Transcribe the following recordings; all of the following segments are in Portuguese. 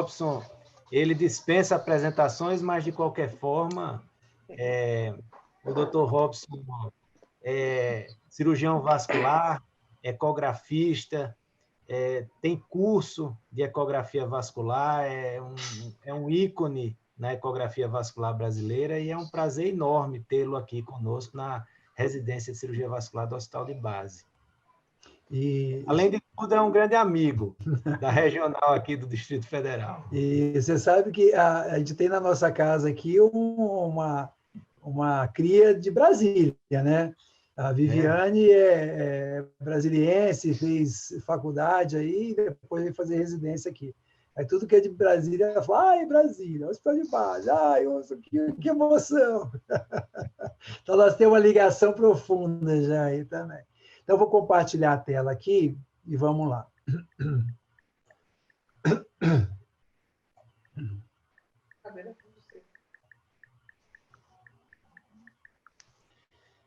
Robson, ele dispensa apresentações, mas, de qualquer forma, o Dr. Robson é cirurgião vascular, ecografista, tem curso de ecografia vascular, é um ícone na ecografia vascular brasileira, e é um prazer enorme tê-lo aqui conosco na residência de cirurgia vascular do Hospital de Base. Além de tudo, é um grande amigo da regional aqui do Distrito Federal. E você sabe que a gente tem na nossa casa aqui uma cria de Brasília, né? A Viviane é brasiliense, fez faculdade aí, depois veio fazer residência aqui. Aí tudo que é de Brasília, ela fala, ai, Brasília, Hospital de Base, ai, que emoção. Então, nós temos uma ligação profunda já aí também. Então, eu vou compartilhar a tela aqui e vamos lá.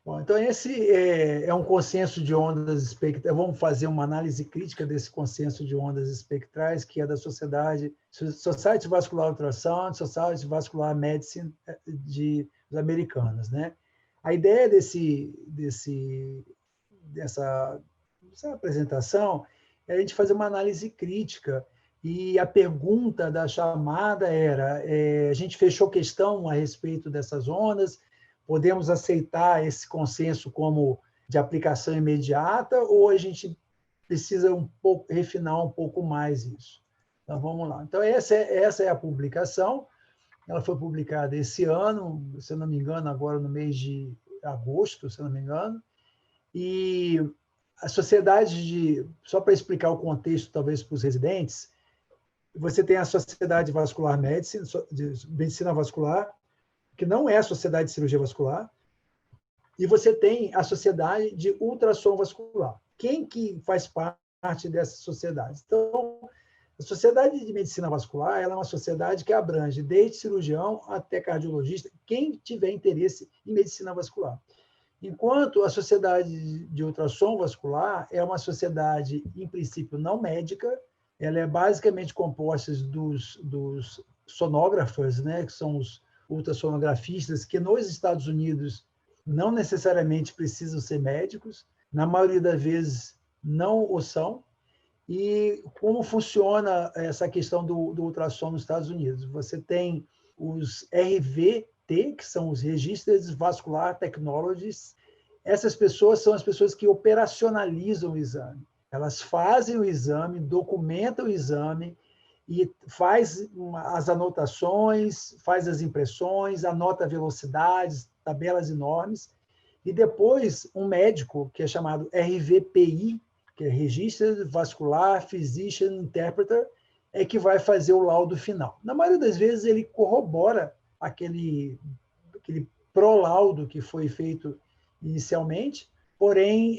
Bom, então, esse é um consenso de ondas espectrais. Vamos fazer uma análise crítica desse consenso de ondas espectrais, que é da Society Vascular Ultrasound, Society Vascular Medicine dos americanos, né? A ideia dessa apresentação é a gente fazer uma análise crítica, e a pergunta da chamada era, a gente fechou questão a respeito dessas ondas, podemos aceitar esse consenso como de aplicação imediata, ou a gente precisa refinar um pouco mais isso? Então, vamos lá. Então, essa é a publicação. Ela foi publicada esse ano, se eu não me engano, agora no mês de agosto, se eu não me engano. E a sociedade só para explicar o contexto, talvez, para os residentes, você tem a Sociedade Vascular Medicine, de Medicina Vascular, que não é a Sociedade de Cirurgia Vascular, e você tem a Sociedade de Ultrassom Vascular. Quem que faz parte dessa sociedade? Então, a Sociedade de Medicina Vascular ela é uma sociedade que abrange desde cirurgião até cardiologista, quem tiver interesse em medicina vascular. Enquanto a Sociedade de Ultrassom Vascular é uma sociedade, em princípio, não médica, ela é basicamente composta dos sonógrafos, né, que são os ultrassonografistas, que nos Estados Unidos não necessariamente precisam ser médicos, na maioria das vezes não o são. E como funciona essa questão do ultrassom nos Estados Unidos? Você tem os RVT, que são os Registered Vascular Technologies. Essas pessoas são as pessoas que operacionalizam o exame. Elas fazem o exame, documentam o exame, e faz as anotações, faz as impressões, anota velocidades, tabelas enormes, e depois um médico, que é chamado RVPI, que é Registered Vascular Physician Interpreter, é que vai fazer o laudo final. Na maioria das vezes, ele corrobora aquele pró-laudo que foi feito inicialmente, porém,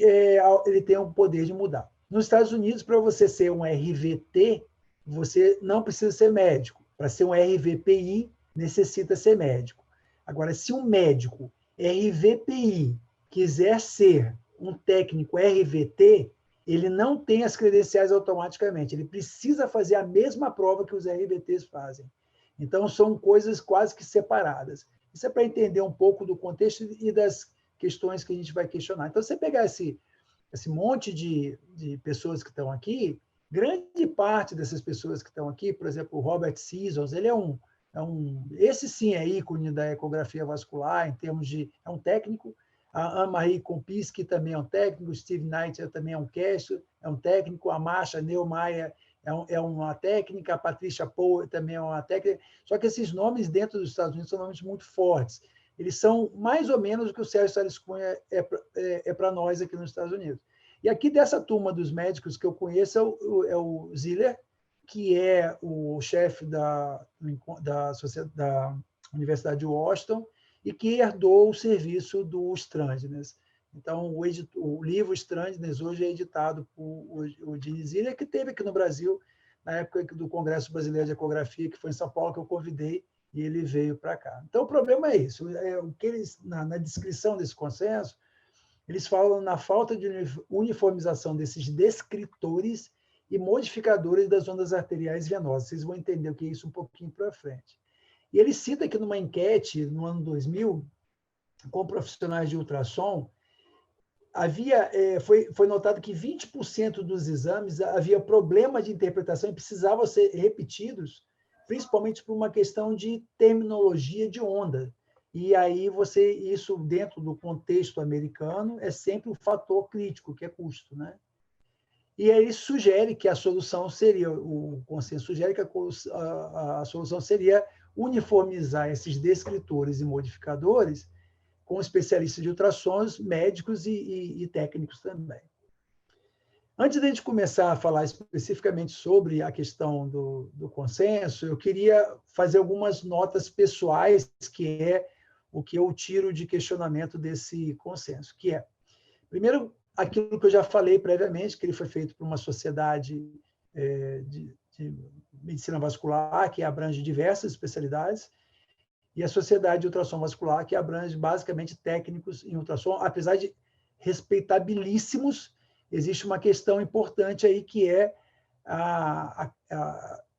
ele tem o poder de mudar. Nos Estados Unidos, para você ser um RVT, você não precisa ser médico. Para ser um RVPI, necessita ser médico. Agora, se um médico RVPI quiser ser um técnico RVT, ele não tem as credenciais automaticamente. Ele precisa fazer a mesma prova que os RVTs fazem. Então, são coisas quase que separadas. Isso é para entender um pouco do contexto e das questões que a gente vai questionar. Então, você pegar esse monte de pessoas que estão aqui, grande parte dessas pessoas que estão aqui, por exemplo, o Robert Sissons, ele esse sim é ícone da ecografia vascular, em termos de... é um técnico. A Anne-Marie Kompisky também é um técnico, o Steve Knight também é um caster, é um técnico, a Masha Neumayer é uma técnica, a Patricia Poe também é uma técnica, só que esses nomes dentro dos Estados Unidos são nomes muito fortes. Eles são mais ou menos o que o Sérgio Salles Cunha é para nós aqui nos Estados Unidos. E aqui dessa turma dos médicos que eu conheço é o Ziller, que é o chefe da Universidade de Washington e que herdou o serviço do Strandness. Então, o livro Strandness hoje é editado por o Gene Ziller, que teve aqui no Brasil, na época do Congresso Brasileiro de Ecografia, que foi em São Paulo, que eu convidei, e ele veio para cá. Então, o problema é isso. O que eles, na descrição desse consenso, eles falam na falta de uniformização desses descritores e modificadores das ondas arteriais venosas. Vocês vão entender o que é isso um pouquinho para frente. E ele cita que numa enquete, no ano 2000, com profissionais de ultrassom, foi notado que 20% dos exames havia problema de interpretação e precisavam ser repetidos, principalmente por uma questão de terminologia de onda. E aí isso dentro do contexto americano é sempre um fator crítico, que é custo, né? E aí ele sugere que a solução seria, o consenso sugere que a solução seria uniformizar esses descritores e modificadores com especialistas de ultrassons, médicos e técnicos também. Antes de a gente começar a falar especificamente sobre a questão do consenso, eu queria fazer algumas notas pessoais, que é o que eu tiro de questionamento desse consenso, que é, primeiro, aquilo que eu já falei previamente, que ele foi feito por uma sociedade de medicina vascular, que abrange diversas especialidades, e a Sociedade de Ultrassom Vascular, que abrange basicamente técnicos em ultrassom, apesar de respeitabilíssimos, existe uma questão importante aí, que é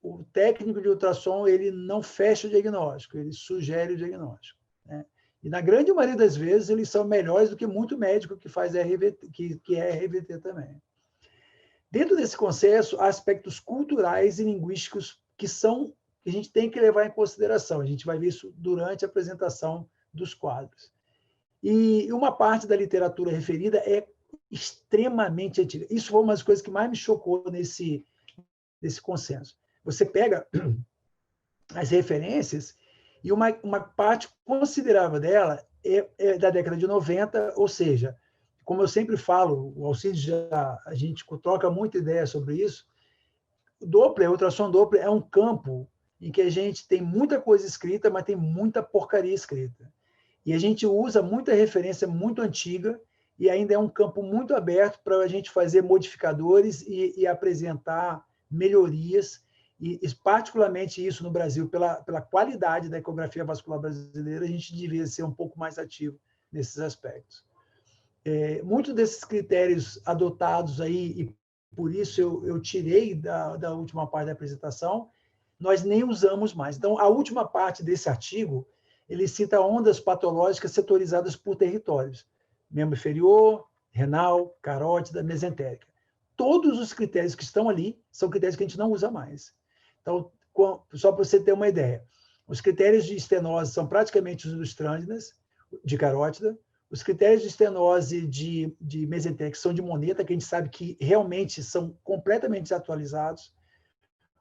o técnico de ultrassom, ele não fecha o diagnóstico, ele sugere o diagnóstico, né? E, na grande maioria das vezes, eles são melhores do que muito médico que faz RVT, que é RVT também. Dentro desse consenso, há aspectos culturais e linguísticos que a gente tem que levar em consideração. A gente vai ver isso durante a apresentação dos quadros. E uma parte da literatura referida é extremamente antiga. Isso foi uma das coisas que mais me chocou nesse consenso. Você pega as referências e uma parte considerável dela é da década de 90, ou seja, como eu sempre falo, o Alcides a gente troca muita ideia sobre isso, o Doppler, a ultrassom Doppler é um campo em que a gente tem muita coisa escrita, mas tem muita porcaria escrita. E a gente usa muita referência muito antiga e ainda é um campo muito aberto para a gente fazer modificadores e apresentar melhorias, e particularmente isso no Brasil, pela qualidade da ecografia vascular brasileira, a gente devia ser um pouco mais ativo nesses aspectos. Muitos desses critérios adotados aí, e por isso eu tirei da última parte da apresentação, nós nem usamos mais. Então, a última parte desse artigo, ele cita ondas patológicas setorizadas por territórios: membro inferior, renal, carótida, mesentérica. Todos os critérios que estão ali são critérios que a gente não usa mais. Então, só para você ter uma ideia, os critérios de estenose são praticamente os dos trândinas, de carótida. Os critérios de estenose de mesentérica são de Moneta, que a gente sabe que realmente são completamente desatualizados.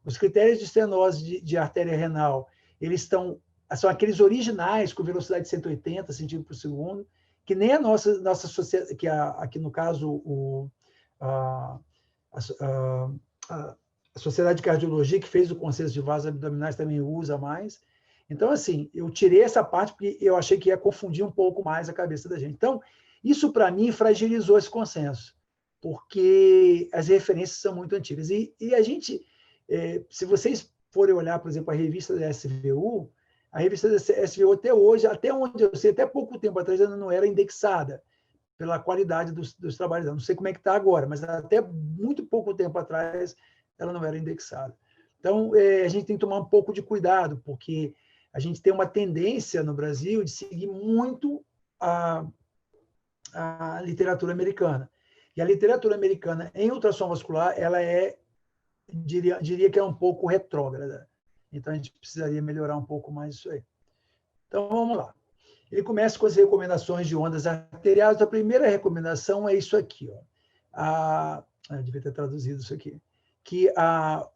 Os critérios de estenose de artéria renal, eles são aqueles originais com velocidade de 180 centímetros por segundo, que nem a nossa sociedade, que aqui no caso a Sociedade de Cardiologia, que fez o consenso de vasos abdominais, também usa mais. Então, assim, eu tirei essa parte porque eu achei que ia confundir um pouco mais a cabeça da gente. Então, isso, para mim, fragilizou esse consenso, porque as referências são muito antigas. E a gente, se vocês forem olhar, por exemplo, a revista da SVU, a revista da SVU até hoje, até onde eu sei, até pouco tempo atrás, ainda não era indexada pela qualidade dos trabalhos. Eu não sei como é que está agora, mas até muito pouco tempo atrás ela não era indexada. Então, a gente tem que tomar um pouco de cuidado, porque a gente tem uma tendência no Brasil de seguir muito a literatura americana. E a literatura americana em ultrassom vascular, ela diria que é um pouco retrógrada. Então, a gente precisaria melhorar um pouco mais isso aí. Então, vamos lá. Ele começa com as recomendações de ondas arteriais. A primeira recomendação é isso aqui. Eu devia ter traduzido isso aqui. Que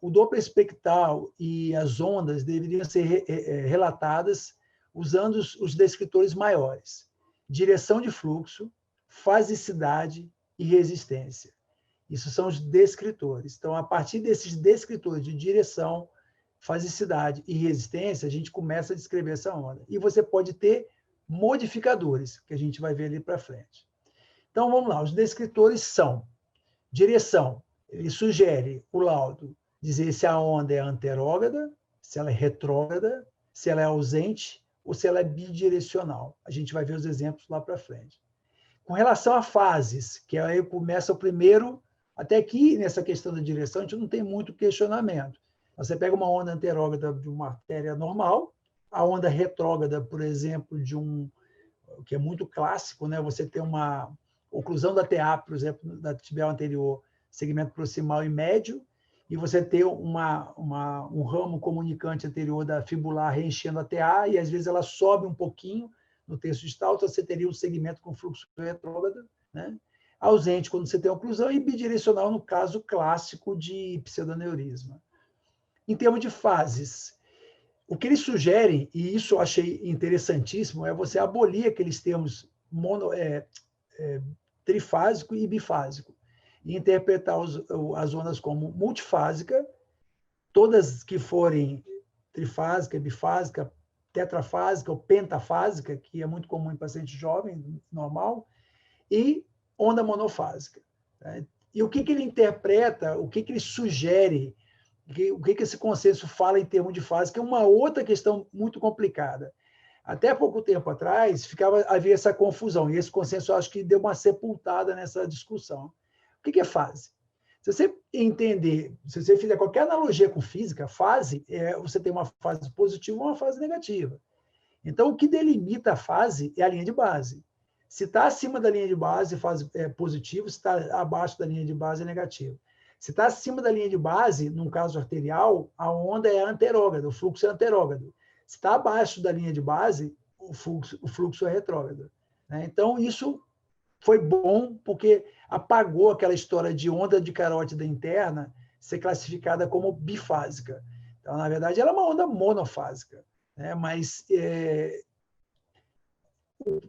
o Doppler espectral e as ondas deveriam ser relatadas usando os descritores maiores: direção de fluxo, fasicidade e resistência. Isso são os descritores. Então, a partir desses descritores de direção, fasicidade e resistência, a gente começa a descrever essa onda. E você pode ter modificadores, que a gente vai ver ali para frente. Então, vamos lá. Os descritores são direção. Ele sugere, o laudo, dizer se a onda é anterógrada, se ela é retrógrada, se ela é ausente ou se ela é bidirecional. A gente vai ver os exemplos lá para frente. Com relação a fases, que aí começa o primeiro Até aqui, nessa questão da direção, a gente não tem muito questionamento. Você pega uma onda anterógrada de uma artéria normal, a onda retrógrada, por exemplo, que é muito clássico, né? Você tem uma oclusão da TA, por exemplo, da tibial anterior, segmento proximal e médio, e você tem um ramo comunicante anterior da fibular reenchendo a TA, e às vezes ela sobe um pouquinho no terço distal, então você teria um segmento com fluxo retrógrado, né? Ausente quando você tem oclusão, e bidirecional no caso clássico de pseudoneurisma. Em termos de fases, o que eles sugerem, e isso eu achei interessantíssimo, é você abolir aqueles termos trifásico e bifásico, e interpretar as ondas como multifásica, todas que forem trifásica, bifásica, tetrafásica ou pentafásica, que é muito comum em paciente jovem, normal, e onda monofásica. E o que ele interpreta, o que ele sugere, o que esse consenso fala em termos de fase, que é uma outra questão muito complicada. Até pouco tempo atrás, havia essa confusão, e esse consenso eu acho que deu uma sepultada nessa discussão. O que é fase? Se você entender, se você fizer qualquer analogia com física, fase você tem uma fase positiva e uma fase negativa. Então, o que delimita a fase é a linha de base. Se está acima da linha de base, fase positivo, se está abaixo da linha de base, é negativo. Se está acima da linha de base, num caso arterial, a onda é anterógrada, o fluxo é anterógrado. Se está abaixo da linha de base, o fluxo é retrógrado. Então, isso foi bom porque apagou aquela história de onda de carótida interna ser classificada como bifásica. Então, na verdade, ela é uma onda monofásica, mas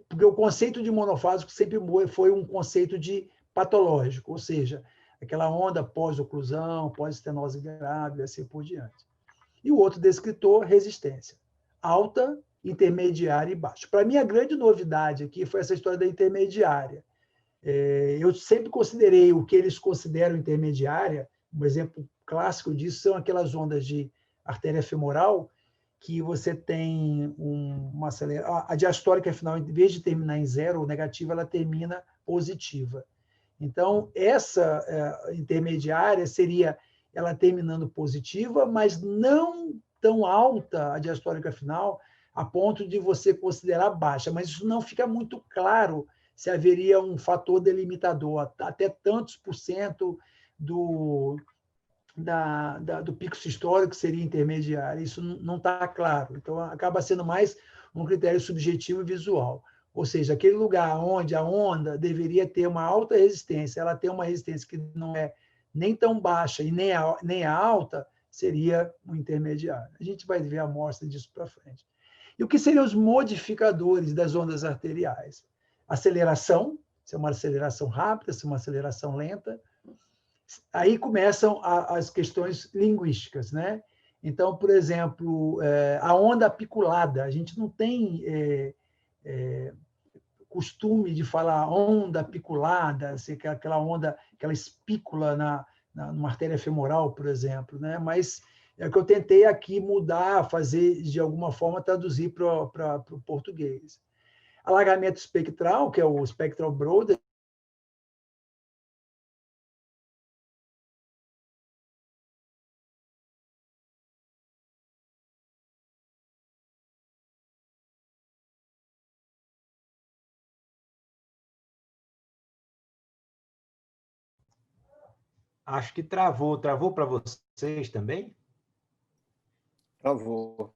porque o conceito de monofásico sempre foi um conceito de patológico, ou seja, aquela onda pós-oclusão, pós-estenose grave, e assim por diante. E o outro descritor, resistência. Alta, intermediária e baixa. Para mim, a grande novidade aqui foi essa história da intermediária. Eu sempre considerei o que eles consideram intermediária, um exemplo clássico disso são aquelas ondas de artéria femoral, que você tem uma aceleração. A diastólica final, em vez de terminar em zero ou negativa, ela termina positiva. Então, essa intermediária seria ela terminando positiva, mas não tão alta a diastólica final, a ponto de você considerar baixa. Mas isso não fica muito claro se haveria um fator delimitador, até tantos por cento do pico sistólico seria intermediário. Isso não está claro. Então, acaba sendo mais um critério subjetivo e visual. Ou seja, aquele lugar onde a onda deveria ter uma alta resistência, ela tem uma resistência que não é nem tão baixa e nem alta, seria um intermediário. A gente vai ver a amostra disso para frente. E o que seriam os modificadores das ondas arteriais? Aceleração, se é uma aceleração rápida, se é uma aceleração lenta. Aí começam as questões linguísticas, né? Então, por exemplo, a onda apiculada, a gente não tem costume de falar onda apiculada, aquela onda, aquela espícula numa artéria femoral, por exemplo, né? Mas é o que eu tentei aqui mudar, fazer de alguma forma traduzir para o português. Alargamento espectral, que é o spectral broadening. Acho que travou. Travou para vocês também? Travou.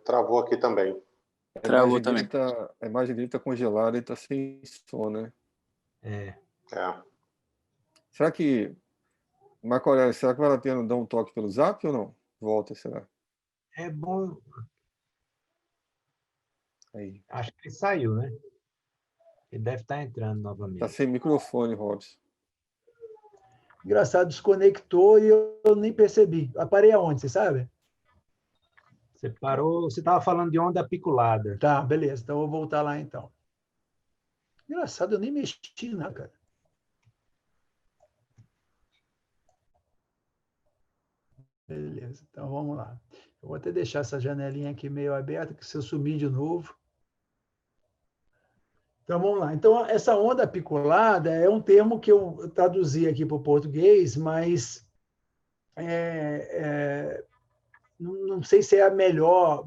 Travou aqui também. Travou também. A imagem dele está congelada e está sem som, né? Será que... Marco Aurélio, será que vale a pena dar um toque pelo Zap ou não? Volta, será? É bom. Aí. Acho que ele saiu, né? Ele deve estar entrando novamente. Está sem microfone, Robson. Engraçado, desconectou e eu nem percebi. Aparei aonde, você sabe? Você parou, você estava falando de onda apiculada. Tá, beleza. Então, eu vou voltar lá, então. Engraçado, eu nem mexi, né, cara? Beleza, então vamos lá. Eu vou até deixar essa janelinha aqui meio aberta, que se eu sumir de novo... Então, vamos lá. Então, essa onda apiculada é um termo que eu traduzi aqui para o português, mas não sei se é a melhor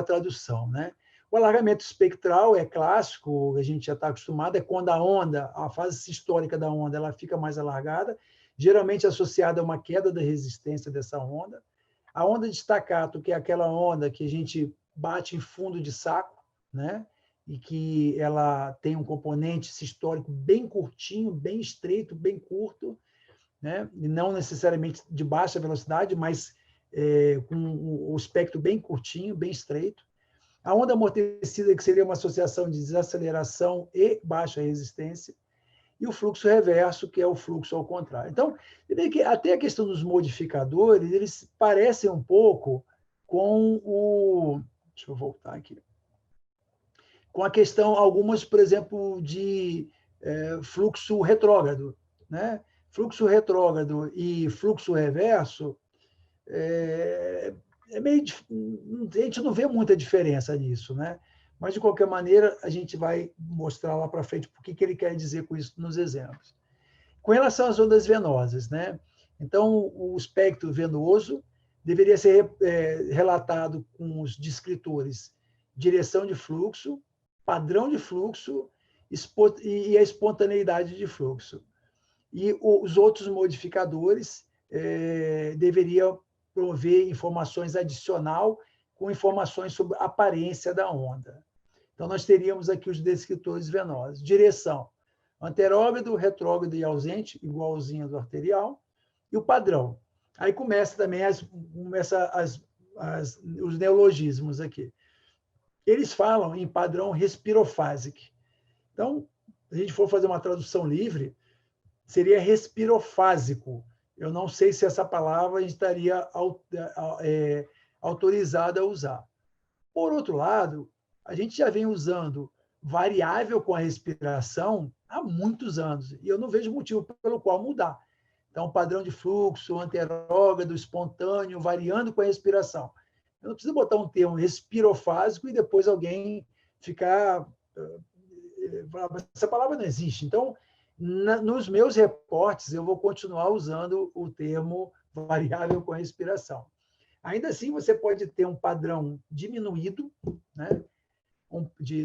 tradução, né? O alargamento espectral é clássico, a gente já está acostumado, é quando a fase histórica da onda, ela fica mais alargada, geralmente associada a uma queda da resistência dessa onda. A onda de staccato, que é aquela onda que a gente bate em fundo de saco, né? E que ela tem um componente sistólico bem curtinho, bem estreito, bem curto, né? E não necessariamente de baixa velocidade, mas com o espectro bem curtinho, bem estreito. A onda amortecida, que seria uma associação de desaceleração e baixa resistência, e o fluxo reverso, que é o fluxo ao contrário. Então, você vê que até a questão dos modificadores, eles parecem um pouco com o... Deixa eu voltar aqui. Com a questão, algumas, por exemplo, de fluxo retrógrado, né? Fluxo retrógrado e fluxo reverso, meio, a gente não vê muita diferença nisso, né? Mas, de qualquer maneira, a gente vai mostrar lá para frente o que ele quer dizer com isso nos exemplos. Com relação às ondas venosas, né? Então, o espectro venoso deveria ser relatado com os descritores direção de fluxo, padrão de fluxo e a espontaneidade de fluxo. E os outros modificadores deveriam prover informações adicional com informações sobre a aparência da onda. Então, nós teríamos aqui os descritores venosos. Direção: anterógrado, retrógrado e ausente, igualzinho do arterial. E o padrão. Aí começa também os neologismos aqui. Eles falam em padrão respirofásico. Então, se a gente for fazer uma tradução livre, seria respirofásico. Eu não sei se essa palavra a gente estaria autorizado a usar. Por outro lado, a gente já vem usando variável com a respiração há muitos anos, e eu não vejo motivo pelo qual mudar. Então, padrão de fluxo, anterógrado, espontâneo, variando com a respiração. Eu não preciso botar um termo respirofásico e depois alguém ficar... Essa palavra não existe. Então, nos meus reportes, eu vou continuar usando o termo variável com a respiração. Ainda assim, você pode ter um padrão diminuído, né?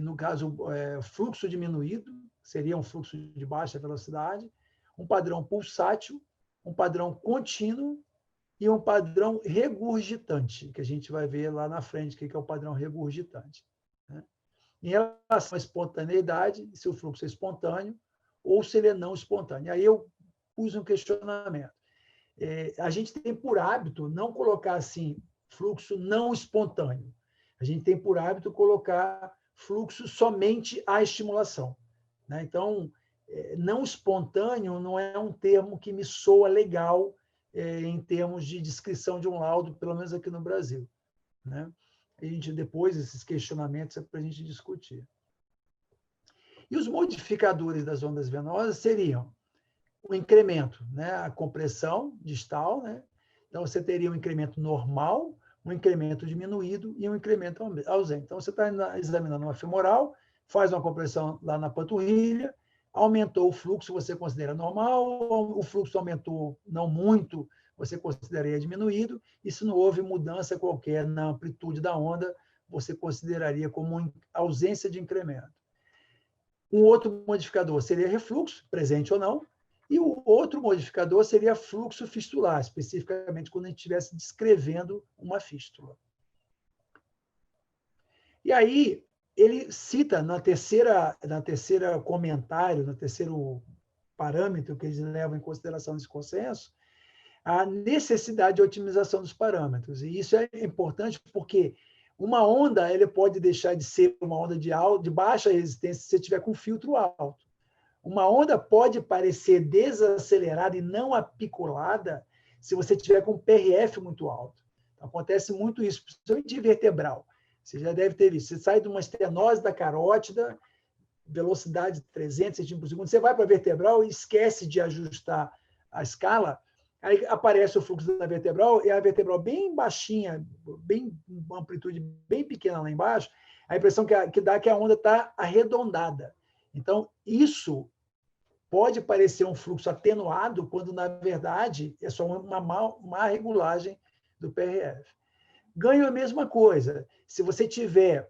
No caso, fluxo diminuído, seria um fluxo de baixa velocidade, um padrão pulsátil, um padrão contínuo e um padrão regurgitante, que a gente vai ver lá na frente o que é o padrão regurgitante, né? Em relação à espontaneidade, se o fluxo é espontâneo ou se ele é não espontâneo. Aí eu pus um questionamento. A gente tem por hábito não colocar assim fluxo não espontâneo. A gente tem por hábito colocar fluxo somente à estimulação, né? Então, não espontâneo não é um termo que me soa legal em termos de descrição de um laudo, pelo menos aqui no Brasil, né? A gente, depois, esses questionamentos é para a gente discutir. E os modificadores das ondas venosas seriam o incremento, né? A compressão distal, né? Então, você teria um incremento normal, um incremento diminuído e um incremento ausente. Então, você está examinando uma femoral, faz uma compressão lá na panturrilha, aumentou o fluxo, você considera normal, o fluxo aumentou não muito, você consideraria diminuído, e se não houve mudança qualquer na amplitude da onda, você consideraria como ausência de incremento. Um outro modificador seria refluxo, presente ou não, e o outro modificador seria fluxo fistular, especificamente quando a gente estivesse descrevendo uma fístula. E aí, ele cita no terceiro comentário, no terceiro parâmetro que eles levam em consideração nesse consenso, a necessidade de otimização dos parâmetros. E isso é importante porque uma onda ele pode deixar de ser uma onda de baixa resistência se você tiver com filtro alto. Uma onda pode parecer desacelerada e não apiculada se você tiver com PRF muito alto. Então, acontece muito isso, principalmente de vertebral. Você já deve ter visto. Você sai de uma estenose da carótida, velocidade de 300 centímetros por segundo, você vai para a vertebral e esquece de ajustar a escala, aí aparece o fluxo da vertebral, e a vertebral bem baixinha, uma amplitude bem pequena lá embaixo, a impressão que dá é que a onda está arredondada. Então, isso pode parecer um fluxo atenuado, quando, na verdade, é só uma má regulagem do PRF. Ganho é a mesma coisa. Se você tiver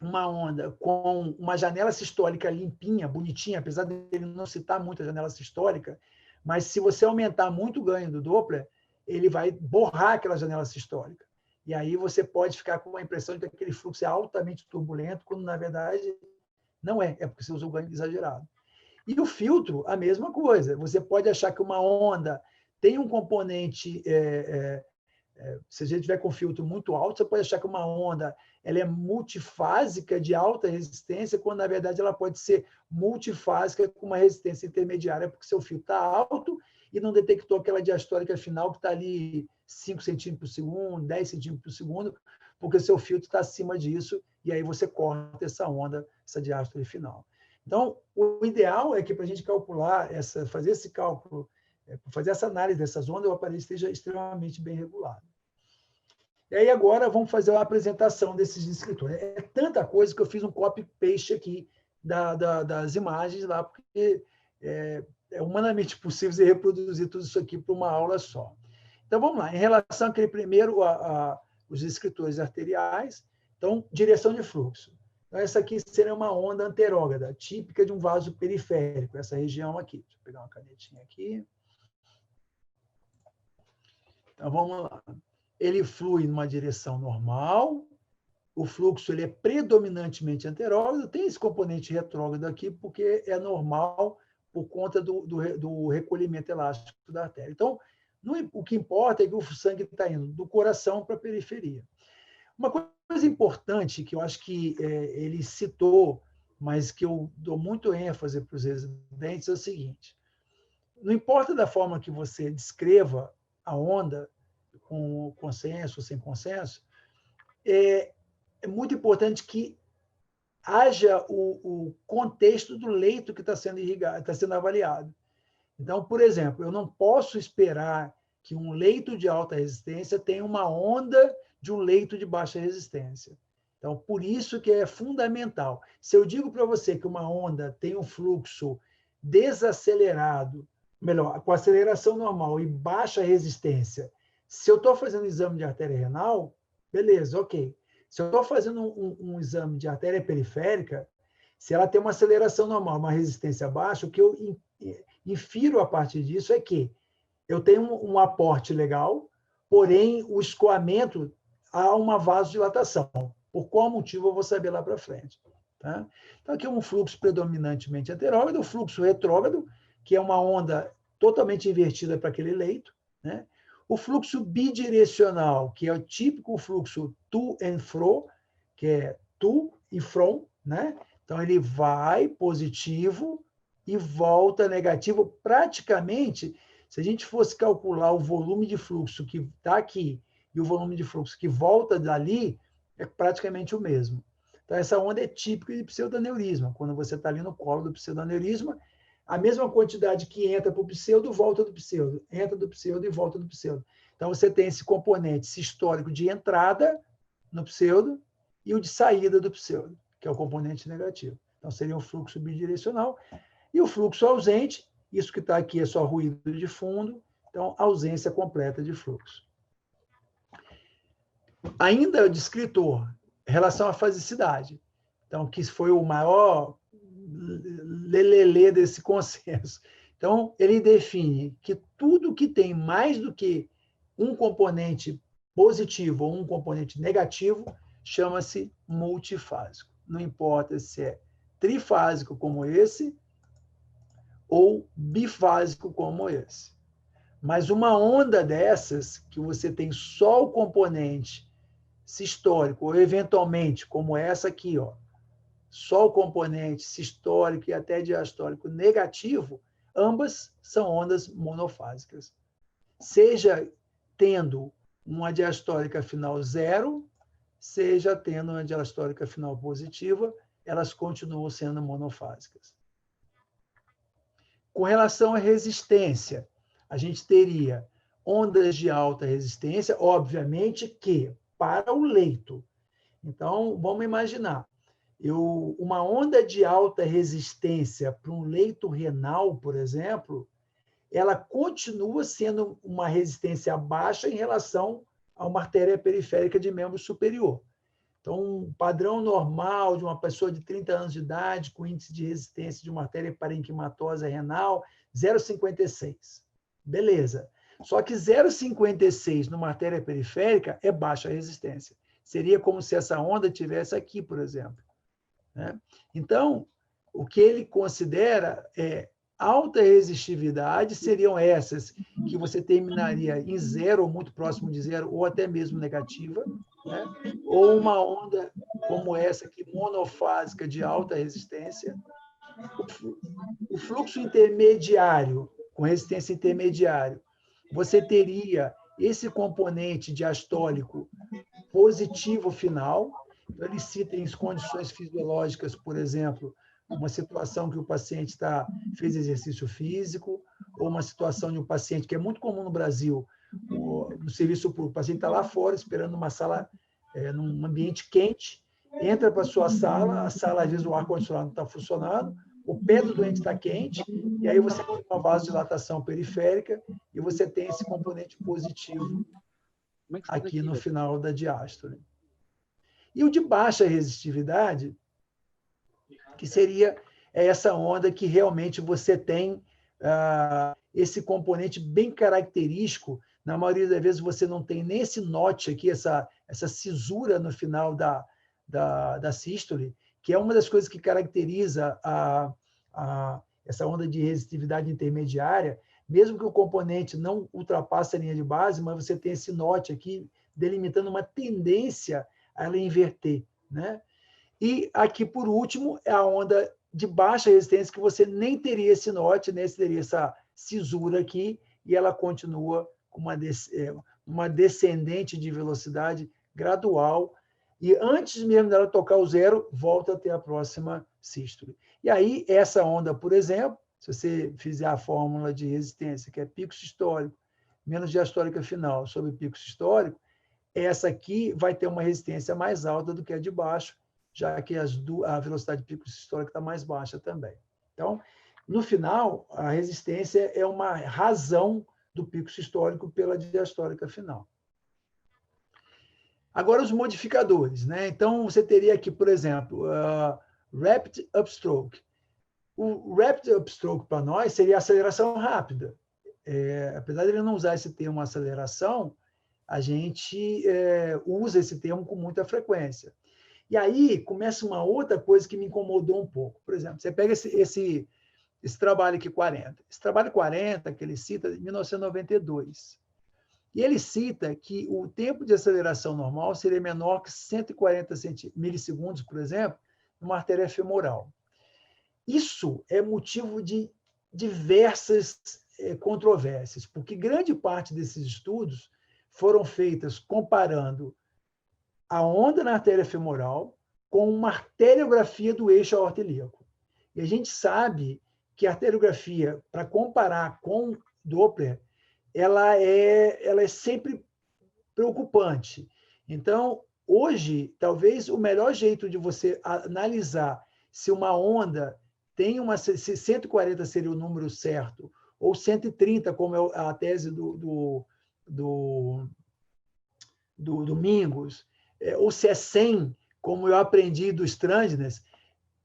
uma onda com uma janela sistólica limpinha, bonitinha, apesar dele não citar muito a janela sistólica, mas se você aumentar muito o ganho do Doppler, ele vai borrar aquela janela sistólica. E aí você pode ficar com a impressão de que aquele fluxo é altamente turbulento, quando, na verdade, não é. É porque você usou o ganho exagerado. E o filtro, a mesma coisa. Você pode achar que uma onda tem um componente... se a gente tiver com filtro muito alto, você pode achar que uma onda ela é multifásica de alta resistência, quando, na verdade, ela pode ser multifásica com uma resistência intermediária, porque seu filtro está alto e não detectou aquela diastólica final que está ali 5 centímetros por segundo, 10 centímetros por segundo, porque seu filtro está acima disso, e aí você corta essa onda, essa diástole final. Então, o ideal é que, para a gente calcular, fazer esse cálculo, fazer essa análise dessas ondas, o aparelho esteja extremamente bem regulado. E aí, agora, vamos fazer uma apresentação desses descritores. É tanta coisa que eu fiz um copy-paste aqui das imagens lá, porque é humanamente possível você reproduzir tudo isso aqui para uma aula só. Então, vamos lá. Em relação àquele primeiro, os descritores arteriais, então, direção de fluxo. Então, essa aqui seria uma onda anterógrada, típica de um vaso periférico, essa região aqui. Deixa eu pegar uma canetinha aqui. Então, vamos lá. Ele flui numa direção normal, o fluxo ele é predominantemente anterógrado, tem esse componente retrógrado aqui, porque é normal por conta do recolhimento elástico da artéria. Então, o que importa é que o sangue está indo do coração para a periferia. Uma coisa importante que eu acho que ele citou, mas que eu dou muito ênfase para os residentes, é o seguinte: não importa da forma que você descreva a onda, com consenso ou sem consenso, é muito importante que haja o contexto do leito que está sendo irrigado, está sendo avaliado. Então, por exemplo, eu não posso esperar que um leito de alta resistência tenha uma onda de um leito de baixa resistência. Então, por isso que é fundamental. Se eu digo para você que uma onda tem um fluxo desacelerado, melhor, com aceleração normal e baixa resistência, se eu estou fazendo um exame de artéria renal, beleza, ok. Se eu estou fazendo um exame de artéria periférica, se ela tem uma aceleração normal, uma resistência baixa, o que eu infiro a partir disso é que eu tenho um aporte legal, porém o escoamento há uma vasodilatação. Por qual motivo eu vou saber lá para frente. Tá? Então, aqui é um fluxo predominantemente anterógrado, o fluxo retrógrado, que é uma onda totalmente invertida para aquele leito, né? O fluxo bidirecional, que é o típico fluxo to and fro, que é to e from, né? Então, ele vai positivo e volta negativo. Praticamente, se a gente fosse calcular o volume de fluxo que está aqui e o volume de fluxo que volta dali, é praticamente o mesmo. Então, essa onda é típica de pseudaneurisma. Quando você está ali no colo do pseudaneurisma, a mesma quantidade que entra para o pseudo, volta do pseudo. Entra do pseudo e volta do pseudo. Então, você tem esse componente sistólico de entrada no pseudo e o de saída do pseudo, que é o componente negativo. Então, seria um fluxo bidirecional. E o fluxo ausente, isso que está aqui é só ruído de fundo, então, ausência completa de fluxo. Ainda o descritor, em relação à fasicidade, então, que foi o maior lelelê desse consenso. Então, ele define que tudo que tem mais do que um componente positivo ou um componente negativo chama-se multifásico. Não importa se é trifásico como esse ou bifásico como esse. Mas uma onda dessas, que você tem só o componente sistólico, ou eventualmente, como essa aqui, ó, só o componente sistólico e até diastólico negativo, ambas são ondas monofásicas. Seja tendo uma diastólica final zero, seja tendo uma diastólica final positiva, elas continuam sendo monofásicas. Com relação à resistência, a gente teria ondas de alta resistência, obviamente que para o leito. Então, vamos imaginar, Uma onda de alta resistência para um leito renal, por exemplo, ela continua sendo uma resistência baixa em relação a uma artéria periférica de membro superior. Então, um padrão normal de uma pessoa de 30 anos de idade com índice de resistência de uma artéria parenquimatosa renal, 0,56. Beleza. Só que 0,56 numa artéria periférica é baixa resistência. Seria como se essa onda tivesse aqui, por exemplo. Né? Então, o que ele considera é alta resistividade seriam essas que você terminaria em zero, ou muito próximo de zero, ou até mesmo negativa, né? Ou uma onda como essa aqui, monofásica de alta resistência. O fluxo intermediário, com resistência intermediária, você teria esse componente diastólico positivo final. Então, ele cita em condições fisiológicas, por exemplo, uma situação que o paciente fez exercício físico, ou uma situação de um paciente que é muito comum no Brasil, no serviço público, o paciente está lá fora esperando numa sala, num ambiente quente, entra para a sua sala, a sala, às vezes, o ar-condicionado não está funcionando, o pé do doente está quente, e aí você tem uma vasodilatação periférica e você tem esse componente positivo aqui no final da diástole. E o de baixa resistividade, que seria essa onda que realmente você tem esse componente bem característico. Na maioria das vezes você não tem nem esse note aqui, essa cisura no final da sístole, que é uma das coisas que caracteriza essa onda de resistividade intermediária, mesmo que o componente não ultrapasse a linha de base, mas você tem esse note aqui delimitando uma tendência a ela inverter, né? E aqui, por último, é a onda de baixa resistência, que você nem teria esse note, nem teria essa cisura aqui, e ela continua com uma descendente de velocidade gradual, e antes mesmo dela tocar o zero, volta até a próxima sístole. E aí, essa onda, por exemplo, se você fizer a fórmula de resistência, que é pico sistólico menos diastólica final sobre pico sistólico, essa aqui vai ter uma resistência mais alta do que a de baixo, já que a velocidade de pico sistólico está mais baixa também. Então, no final, a resistência é uma razão do pico sistólico pela diastólica final. Agora, os modificadores, né? Então, você teria aqui, por exemplo, Rapid Upstroke. O Rapid Upstroke, para nós, seria aceleração rápida. Apesar de ele não usar esse termo aceleração, a gente usa esse termo com muita frequência. E aí começa uma outra coisa que me incomodou um pouco. Por exemplo, você pega esse trabalho aqui, 40. Esse trabalho 40, que ele cita, de 1992. E ele cita que o tempo de aceleração normal seria menor que 140 milissegundos, por exemplo, numa artéria femoral. Isso é motivo de diversas controvérsias, porque grande parte desses estudos foram feitas comparando a onda na artéria femoral com uma arteriografia do eixo aorto-ilíaco. E a gente sabe que a arteriografia, para comparar com Doppler, ela é sempre preocupante. Então, hoje, talvez o melhor jeito de você analisar se uma onda tem se 140 seria o número certo, ou 130, como é a tese do Domingos, ou se é 100, como eu aprendi do Strandness.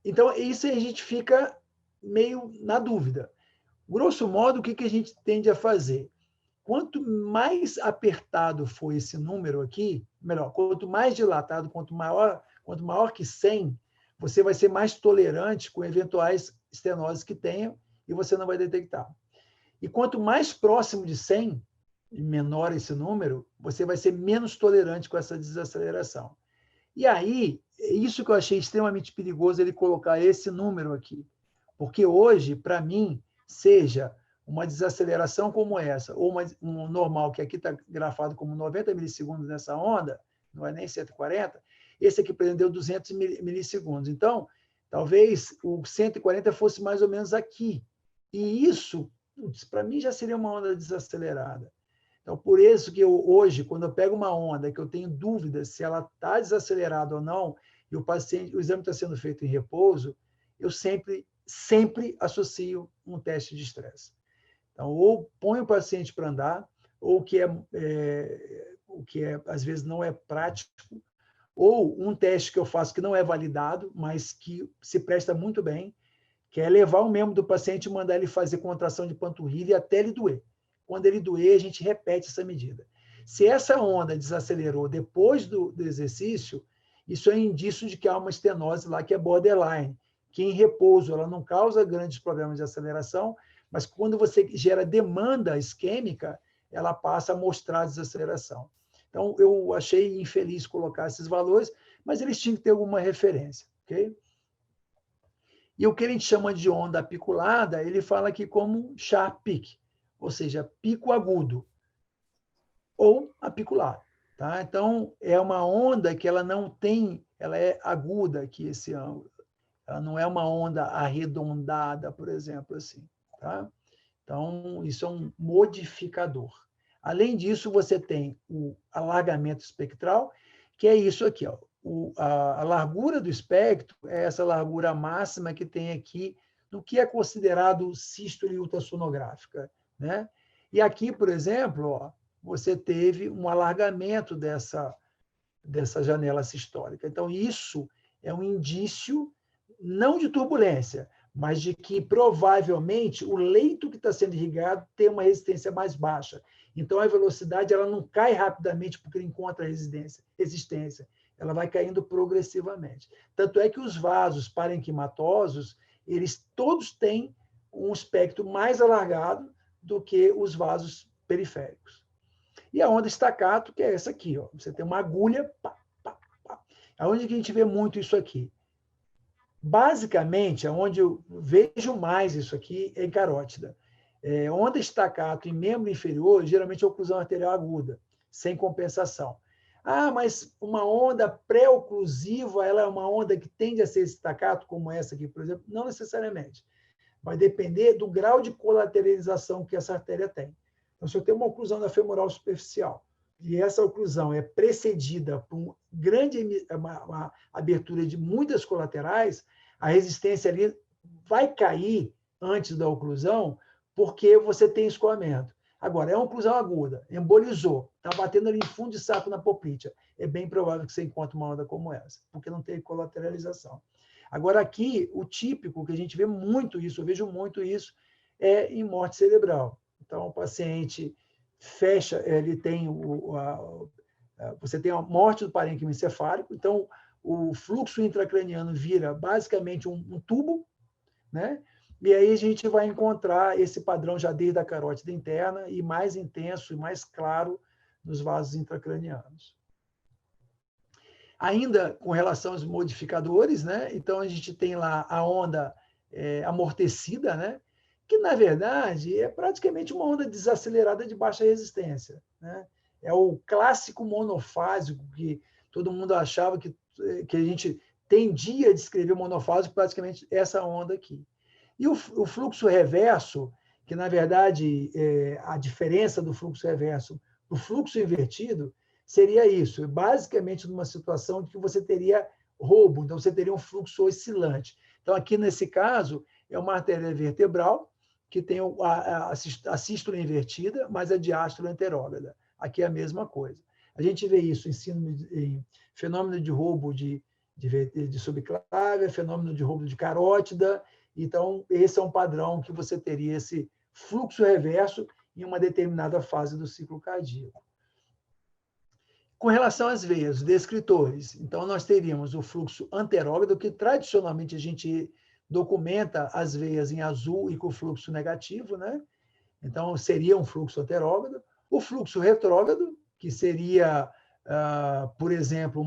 Então, isso a gente fica meio na dúvida. Grosso modo, o que a gente tende a fazer? Quanto mais apertado for esse número aqui, melhor, quanto mais dilatado, quanto maior que 100, você vai ser mais tolerante com eventuais estenoses que tenham e você não vai detectar. E quanto mais próximo de 100, menor esse número, você vai ser menos tolerante com essa desaceleração. E aí, isso que eu achei extremamente perigoso, ele colocar esse número aqui. Porque hoje, para mim, seja uma desaceleração como essa, ou um normal, que aqui está grafado como 90 milissegundos nessa onda, não é nem 140, esse aqui prendeu 200 milissegundos. Então, talvez o 140 fosse mais ou menos aqui. E isso, para mim, já seria uma onda desacelerada. Então, por isso que hoje, quando eu pego uma onda que eu tenho dúvidas se ela está desacelerada ou não, e o exame está sendo feito em repouso, eu sempre associo um teste de estresse. Então, ou põe o paciente para andar, ou o que às vezes não é prático, ou um teste que eu faço que não é validado, mas que se presta muito bem, que é levar o membro do paciente e mandar ele fazer contração de panturrilha até ele doer. Quando ele doer, a gente repete essa medida. Se essa onda desacelerou depois do exercício, isso é indício de que há uma estenose lá que é borderline, que em repouso ela não causa grandes problemas de aceleração, mas quando você gera demanda isquêmica, ela passa a mostrar desaceleração. Então, eu achei infeliz colocar esses valores, mas eles tinham que ter alguma referência, ok? E o que a gente chama de onda apiculada, ele fala aqui como sharp peak, ou seja, pico agudo, ou apiculado. Tá? Então, é uma onda que ela não tem, ela é aguda aqui, esse ângulo. Ela não é uma onda arredondada, por exemplo, assim. Tá? Então, isso é um modificador. Além disso, você tem o alargamento espectral, que é isso aqui. Ó. A largura do espectro é essa largura máxima que tem aqui no que é considerado sístole ultrassonográfica. Né? E aqui, por exemplo, ó, você teve um alargamento dessa janela sistólica. Então, isso é um indício, não de turbulência, mas de que provavelmente o leito que está sendo irrigado tem uma resistência mais baixa. Então, a velocidade ela não cai rapidamente porque ele encontra resistência. Ela vai caindo progressivamente. Tanto é que os vasos parenquimatosos, eles todos têm um espectro mais alargado do que os vasos periféricos. E a onda staccato, que é essa aqui. Ó. Você tem uma agulha. Pá, pá, pá. Aonde que a gente vê muito isso aqui? Basicamente, onde eu vejo mais isso aqui é em carótida. Onda staccato em membro inferior, geralmente é oclusão arterial aguda, sem compensação. Ah, mas uma onda pré-oclusiva, ela é uma onda que tende a ser staccato, como essa aqui, por exemplo? Não necessariamente. Vai depender do grau de colateralização que essa artéria tem. Então, se eu tenho uma oclusão da femoral superficial e essa oclusão é precedida por uma abertura de muitas colaterais, a resistência ali vai cair antes da oclusão porque você tem escoamento. Agora, é uma oclusão aguda, embolizou, está batendo ali em fundo de saco na poplítea. É bem provável que você encontre uma onda como essa, porque não tem colateralização. Agora, aqui, o típico, que a gente vê muito isso, eu vejo muito isso, é em morte cerebral. Então, o paciente fecha, ele tem você tem a morte do parênquima encefálico, então o fluxo intracraniano vira basicamente um tubo, né? E aí a gente vai encontrar esse padrão já desde a carótida interna e mais intenso e mais claro nos vasos intracranianos. Ainda com relação aos modificadores, né? Então a gente tem lá a onda amortecida, né? Que, na verdade, é praticamente uma onda desacelerada de baixa resistência. Né? É o clássico monofásico que todo mundo achava que a gente tendia a descrever monofásico, praticamente essa onda aqui. E o fluxo reverso, que, na verdade, a diferença do fluxo reverso do fluxo invertido seria isso, basicamente numa situação em que você teria roubo, então você teria um fluxo oscilante. Então, aqui nesse caso, é uma artéria vertebral que tem a sístole invertida, mas a diástole anterógrada. Aqui é a mesma coisa. A gente vê isso em fenômeno de roubo de subclávia, fenômeno de roubo de carótida. Então, esse é um padrão que você teria esse fluxo reverso em uma determinada fase do ciclo cardíaco. Com relação às veias, descritores, então nós teríamos o fluxo anterógrado, que tradicionalmente a gente documenta as veias em azul e com fluxo negativo, né? Então seria um fluxo anterógrado. O fluxo retrógrado, que seria, por exemplo,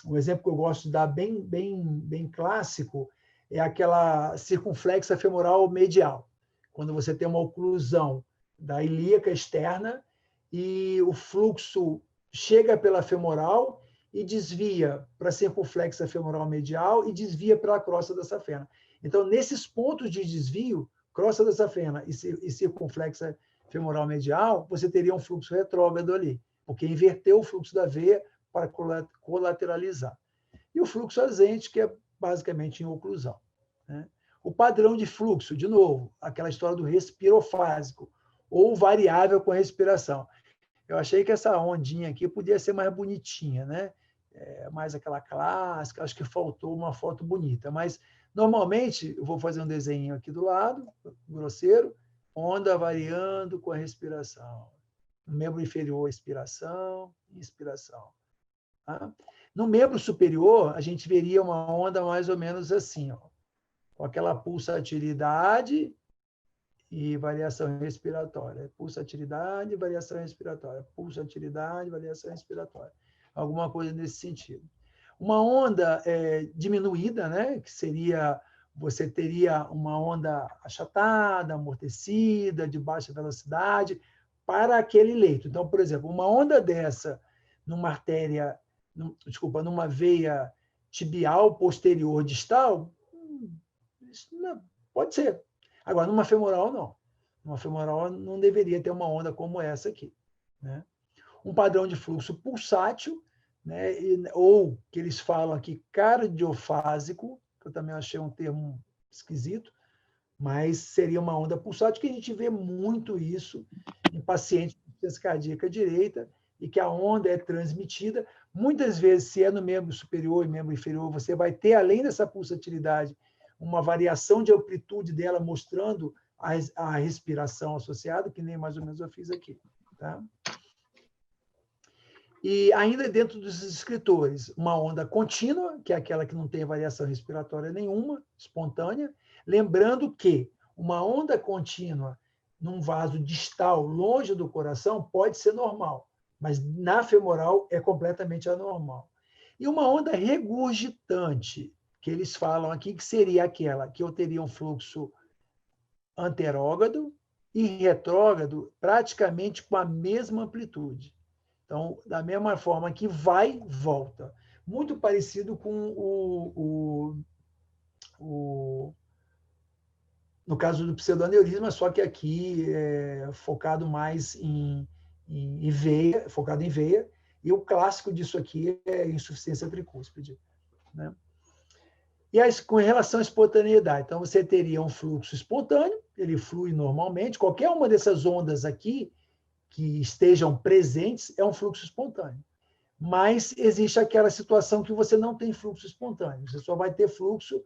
um exemplo que eu gosto de dar bem clássico, é aquela circunflexa femoral medial, quando você tem uma oclusão da ilíaca externa e o fluxo chega pela femoral e desvia para a circunflexa femoral medial e desvia pela crosta da safena. Então, nesses pontos de desvio, crosta da safena e circunflexa femoral medial, você teria um fluxo retrógrado ali, porque inverteu o fluxo da veia para colateralizar. e o fluxo ausente, que é basicamente em oclusão, né? O padrão de fluxo, de novo, aquela história do respirofásico, ou variável com a respiração. Eu achei que essa ondinha aqui podia ser mais bonitinha, né? Mais aquela clássica, acho que faltou uma foto bonita, mas normalmente eu vou fazer um desenho aqui do lado, grosseiro, onda variando com a respiração. No membro inferior, expiração, inspiração. Tá? No membro superior, a gente veria uma onda mais ou menos assim, ó, com aquela pulsatilidade e variação respiratória. Pulsatilidade, variação respiratória. Pulsatilidade, variação respiratória. Alguma coisa nesse sentido. Uma onda diminuída, né, que seria, você teria uma onda achatada, amortecida, de baixa velocidade, para aquele leito. Então, por exemplo, uma onda dessa numa artéria, numa veia tibial posterior distal, pode ser. Agora, numa femoral, não. Numa femoral não deveria ter uma onda como essa aqui, né? Um padrão de fluxo pulsátil, né? Ou que eles falam aqui cardiofásico, que eu também achei um termo esquisito, mas seria uma onda pulsátil, que a gente vê muito isso em pacientes com insuficiência cardíaca direita, e que a onda é transmitida. Muitas vezes, se é no membro superior e membro inferior, você vai ter, além dessa pulsatilidade, uma variação de amplitude dela, mostrando a respiração associada, que nem mais ou menos eu fiz aqui. Tá? E ainda dentro dos escritores, uma onda contínua, que é aquela que não tem variação respiratória nenhuma, espontânea, lembrando que uma onda contínua num vaso distal, longe do coração, pode ser normal, mas na femoral é completamente anormal. E uma onda regurgitante, que eles falam aqui, que seria aquela que eu teria um fluxo anterógrado e retrógrado praticamente com a mesma amplitude. Então, da mesma forma que vai, volta. Muito parecido com no caso do pseudoaneurisma, só que aqui é focado mais em veia, focado em veia, e o clássico disso aqui é insuficiência tricúspide, né? E aí, com relação à espontaneidade, então você teria um fluxo espontâneo, ele flui normalmente, qualquer uma dessas ondas aqui que estejam presentes é um fluxo espontâneo. Mas existe aquela situação que você não tem fluxo espontâneo, você só vai ter fluxo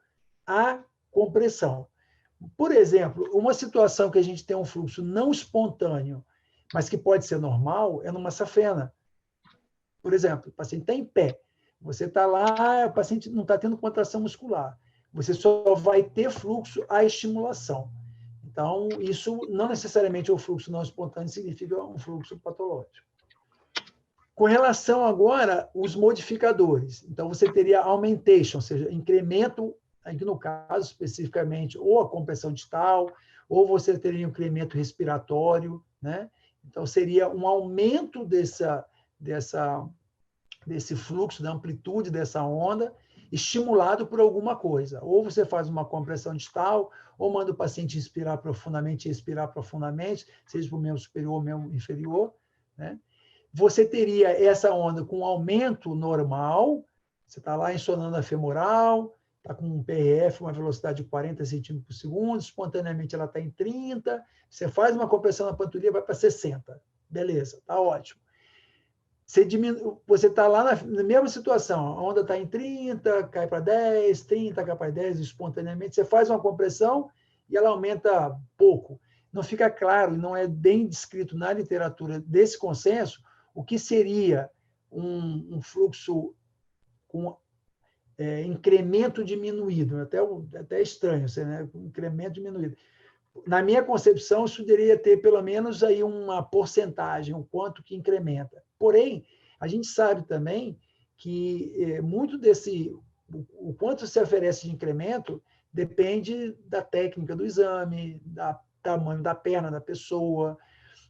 à compressão. Por exemplo, uma situação que a gente tem um fluxo não espontâneo, mas que pode ser normal, é numa safena. Por exemplo, o paciente está em pé, você está lá, o paciente não está tendo contração muscular, você só vai ter fluxo à estimulação. Então, isso não necessariamente o fluxo não espontâneo significa um fluxo patológico. Com relação agora aos modificadores, então você teria augmentation, ou seja, incremento, aqui no caso especificamente, ou a compressão distal, ou você teria um incremento respiratório, né? Então seria um aumento desse fluxo, da amplitude dessa onda, estimulado por alguma coisa. Ou você faz uma compressão distal, ou manda o paciente inspirar profundamente e expirar profundamente, seja para o membro superior ou membro inferior, né? Você teria essa onda com aumento normal, você está lá em sonanda femoral, está com um PRF, uma velocidade de 40 centímetros por segundo, espontaneamente ela está em 30, você faz uma compressão na panturrilha, vai para 60. Beleza, está ótimo. Você está lá na mesma situação, a onda está em 30, cai para 10, 30, cai para 10, espontaneamente, você faz uma compressão e ela aumenta pouco. Não fica claro, não é bem descrito na literatura desse consenso, o que seria um fluxo com incremento diminuído, até estranho, né? Incremento diminuído. Na minha concepção, isso deveria ter pelo menos aí uma porcentagem, o quanto que incrementa. Porém, a gente sabe também que muito o quanto se oferece de incremento depende da técnica do exame, do tamanho da perna da pessoa,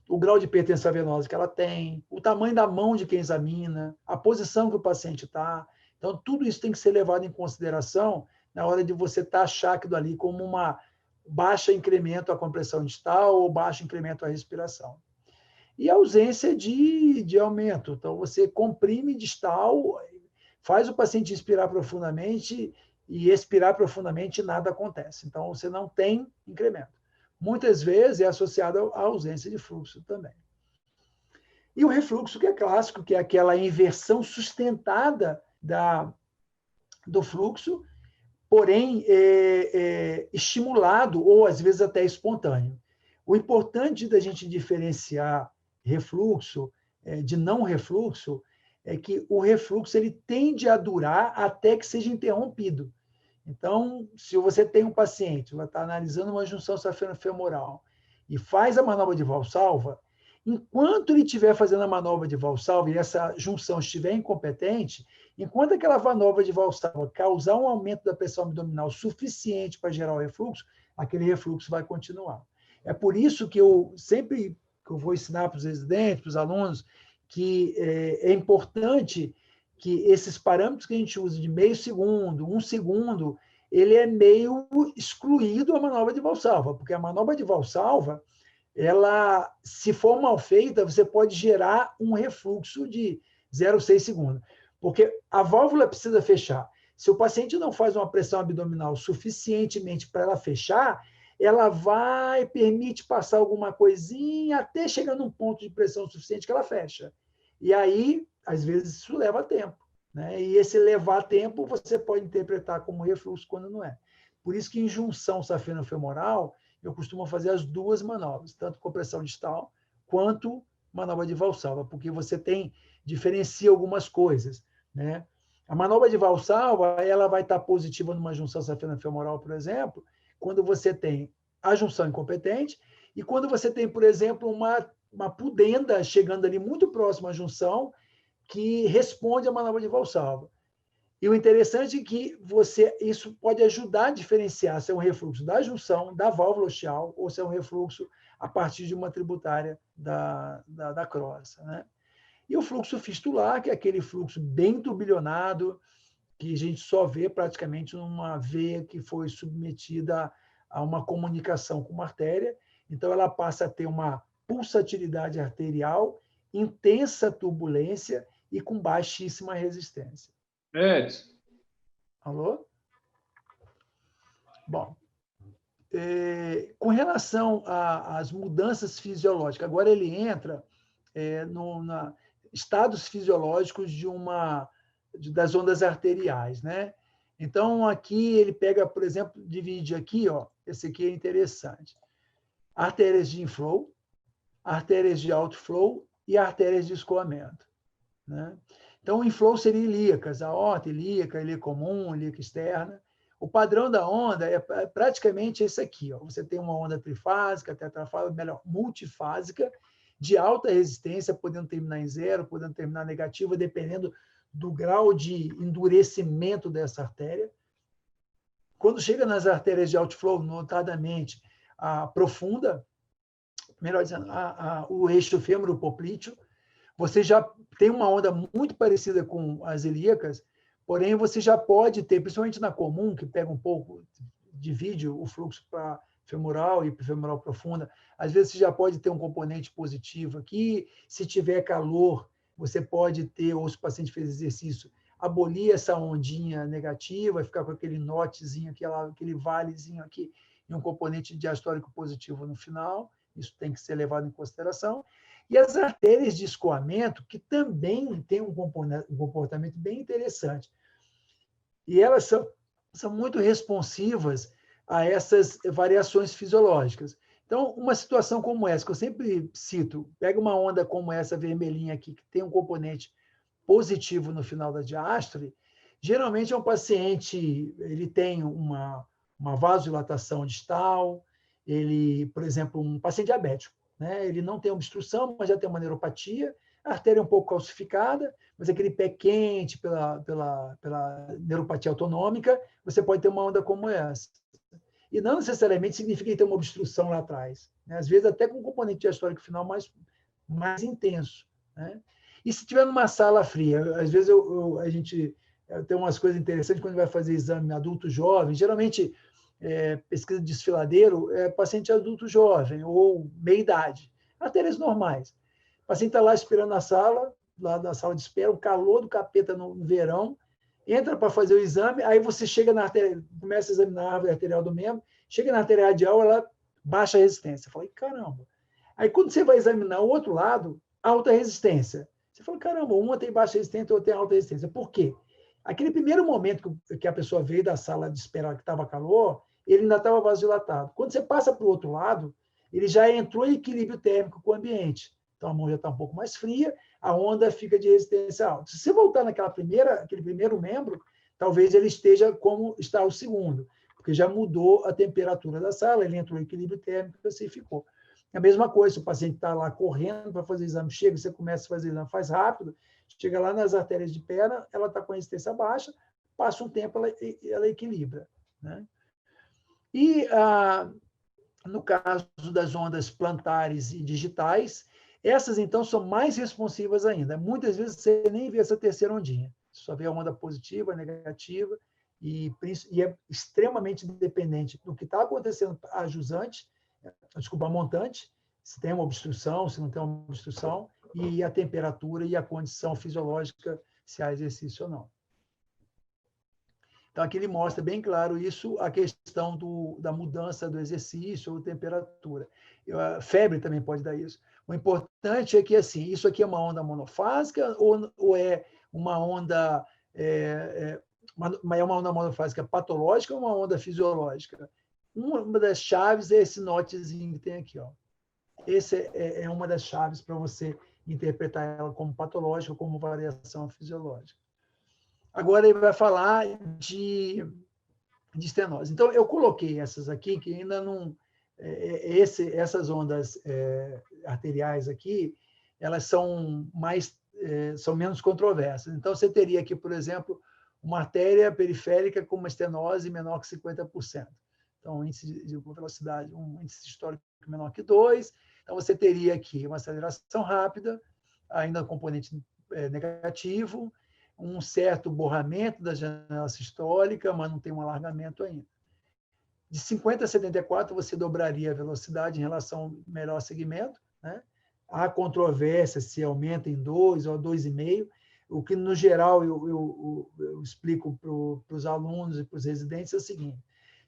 o grau de hipertensão venosa que ela tem, o tamanho da mão de quem examina, a posição que o paciente está. Então, tudo isso tem que ser levado em consideração na hora de você taxar aquilo ali como uma baixo incremento à compressão distal ou baixo incremento à respiração. E a ausência de aumento. Então, você comprime distal, faz o paciente inspirar profundamente e expirar profundamente, nada acontece. Então, você não tem incremento. Muitas vezes é associado à ausência de fluxo também. E o refluxo, que é clássico, que é aquela inversão sustentada do fluxo, porém estimulado ou, às vezes, até espontâneo. O importante da gente diferenciar refluxo de não refluxo é que o refluxo ele tende a durar até que seja interrompido. Então, se você tem um paciente, vai estar analisando uma junção safeno-femoral e faz a manobra de Valsalva, enquanto ele estiver fazendo a manobra de Valsalva e essa junção estiver incompetente, enquanto aquela manobra de Valsalva causar um aumento da pressão abdominal suficiente para gerar o refluxo, aquele refluxo vai continuar. É por isso que eu sempre que eu vou ensinar para os residentes, para os alunos, que é importante que esses parâmetros que a gente usa de meio segundo, 1 segundo, ele é meio excluído a manobra de Valsalva, porque a manobra de Valsalva, ela, se for mal feita, você pode gerar um refluxo de 0,6 segundos, porque a válvula precisa fechar. Se o paciente não faz uma pressão abdominal suficientemente para ela fechar, ela permite passar alguma coisinha até chegar num ponto de pressão suficiente que ela fecha. E aí, às vezes, isso leva tempo, né? E esse levar tempo você pode interpretar como refluxo quando não é. Por isso que em junção safeno-femoral, eu costumo fazer as duas manobras, tanto compressão distal quanto manobra de Valsalva, porque você diferencia algumas coisas, né? A manobra de Valsalva, ela vai estar positiva numa junção safeno-femoral, por exemplo, quando você tem a junção incompetente e quando você tem, por exemplo, uma pudenda chegando ali muito próximo à junção que responde à manobra de Valsalva. E o interessante é que isso pode ajudar a diferenciar se é um refluxo da junção, da válvula ostial, ou se é um refluxo a partir de uma tributária da crosta, né? E o fluxo fistular, que é aquele fluxo bem turbilhonado, que a gente só vê praticamente numa veia que foi submetida a uma comunicação com uma artéria. Então, ela passa a ter uma pulsatilidade arterial, intensa turbulência e com baixíssima resistência. Edson. Alô? Bom, com relação às mudanças fisiológicas, agora ele entra estados fisiológicos das ondas arteriais, né? Então, aqui ele pega, por exemplo, divide aqui, ó, esse aqui é interessante. Artérias de inflow, artérias de outflow e artérias de escoamento, né? Então, o inflow seria ilíacas, aorta, ilíaca, ilíaca comum, ilíaca externa. O padrão da onda é praticamente esse aqui, ó. Você tem uma onda trifásica, tetrafásica, melhor, multifásica, de alta resistência, podendo terminar em zero, podendo terminar negativa, dependendo do grau de endurecimento dessa artéria. Quando chega nas artérias de outflow, notadamente a profunda, melhor dizendo, o eixo fêmuro-poplíteo, você já tem uma onda muito parecida com as ilíacas, porém você já pode ter, principalmente na comum, que pega um pouco, divide o fluxo para femoral e femoral profunda, às vezes você já pode ter um componente positivo aqui, se tiver calor, você pode ter, ou se o paciente fez exercício, abolir essa ondinha negativa, ficar com aquele notezinho, aquele valezinho aqui, e um componente diastólico positivo no final, isso tem que ser levado em consideração. E as artérias de escoamento, que também têm um comportamento bem interessante. E elas são muito responsivas a essas variações fisiológicas. Então, uma situação como essa, que eu sempre cito, pega uma onda como essa vermelhinha aqui, que tem um componente positivo no final da diástole, geralmente é um paciente, ele tem uma vasodilatação distal, ele, por exemplo, um paciente diabético, né? Ele não tem obstrução, mas já tem uma neuropatia, a artéria é um pouco calcificada, mas aquele pé quente pela neuropatia autonômica, você pode ter uma onda como essa. E não necessariamente significa que tem uma obstrução lá atrás, né? Às vezes até com um componente diastólico final mais intenso, né? E se estiver numa sala fria, às vezes a gente tem umas coisas interessantes quando vai fazer exame adulto jovem, geralmente pesquisa de desfiladeiro é paciente adulto jovem ou meia-idade, artérias normais. O paciente está lá esperando na sala, lá na sala de espera, o calor do capeta no verão, entra para fazer o exame, aí você chega na artéria, começa a examinar a árvore arterial do membro, chega na artéria radial, ela baixa a resistência. Eu falei, caramba. Aí, quando você vai examinar o outro lado, alta resistência. Você fala, caramba, uma tem baixa resistência, outra tem alta resistência. Por quê? Aquele primeiro momento que a pessoa veio da sala de espera que estava calor, ele ainda estava vasodilatado. Quando você passa para o outro lado, ele já entrou em equilíbrio térmico com o ambiente. Então, a mão já está um pouco mais fria, a onda fica de resistência alta. Se você voltar aquele primeiro membro, talvez ele esteja como está o segundo, porque já mudou a temperatura da sala, ele entrou em equilíbrio térmico e assim ficou. É a mesma coisa, se o paciente está lá correndo para fazer exame, chega, você começa a fazer exame, faz rápido, chega lá nas artérias de perna, ela está com resistência baixa, passa um tempo, ela equilibra. Né? E, no caso das ondas plantares e digitais, essas, então, são mais responsivas ainda. Muitas vezes você nem vê essa terceira ondinha, você só vê a onda positiva, negativa, e é extremamente dependente do que está acontecendo a jusante, desculpa, a montante, se tem uma obstrução, se não tem uma obstrução, e a temperatura e a condição fisiológica, se há exercício ou não. Então, aqui ele mostra bem claro isso, a questão da mudança do exercício ou temperatura. A febre também pode dar isso. O importante é que, assim, isso aqui é uma onda monofásica ou é uma onda... é uma onda monofásica patológica ou uma onda fisiológica? Uma das chaves é esse notezinho que tem aqui. Ó. Esse é uma das chaves para você interpretar ela como patológica ou como variação fisiológica. Agora ele vai falar de estenose. Então, eu coloquei essas aqui, que ainda não... essas ondas arteriais aqui, elas são menos controversas. Então, você teria aqui, por exemplo, uma artéria periférica com uma estenose menor que 50%. Então, um índice de velocidade, um índice histórico menor que 2. Então, você teria aqui uma aceleração rápida, ainda componente negativo, um certo borramento da janela sistólica, mas não tem um alargamento ainda. De 50 a 74, você dobraria a velocidade em relação ao melhor segmento. Né? Há controvérsia se aumenta em 2 ou 2,5, o que, no geral, eu explico para os alunos e para os residentes é o seguinte: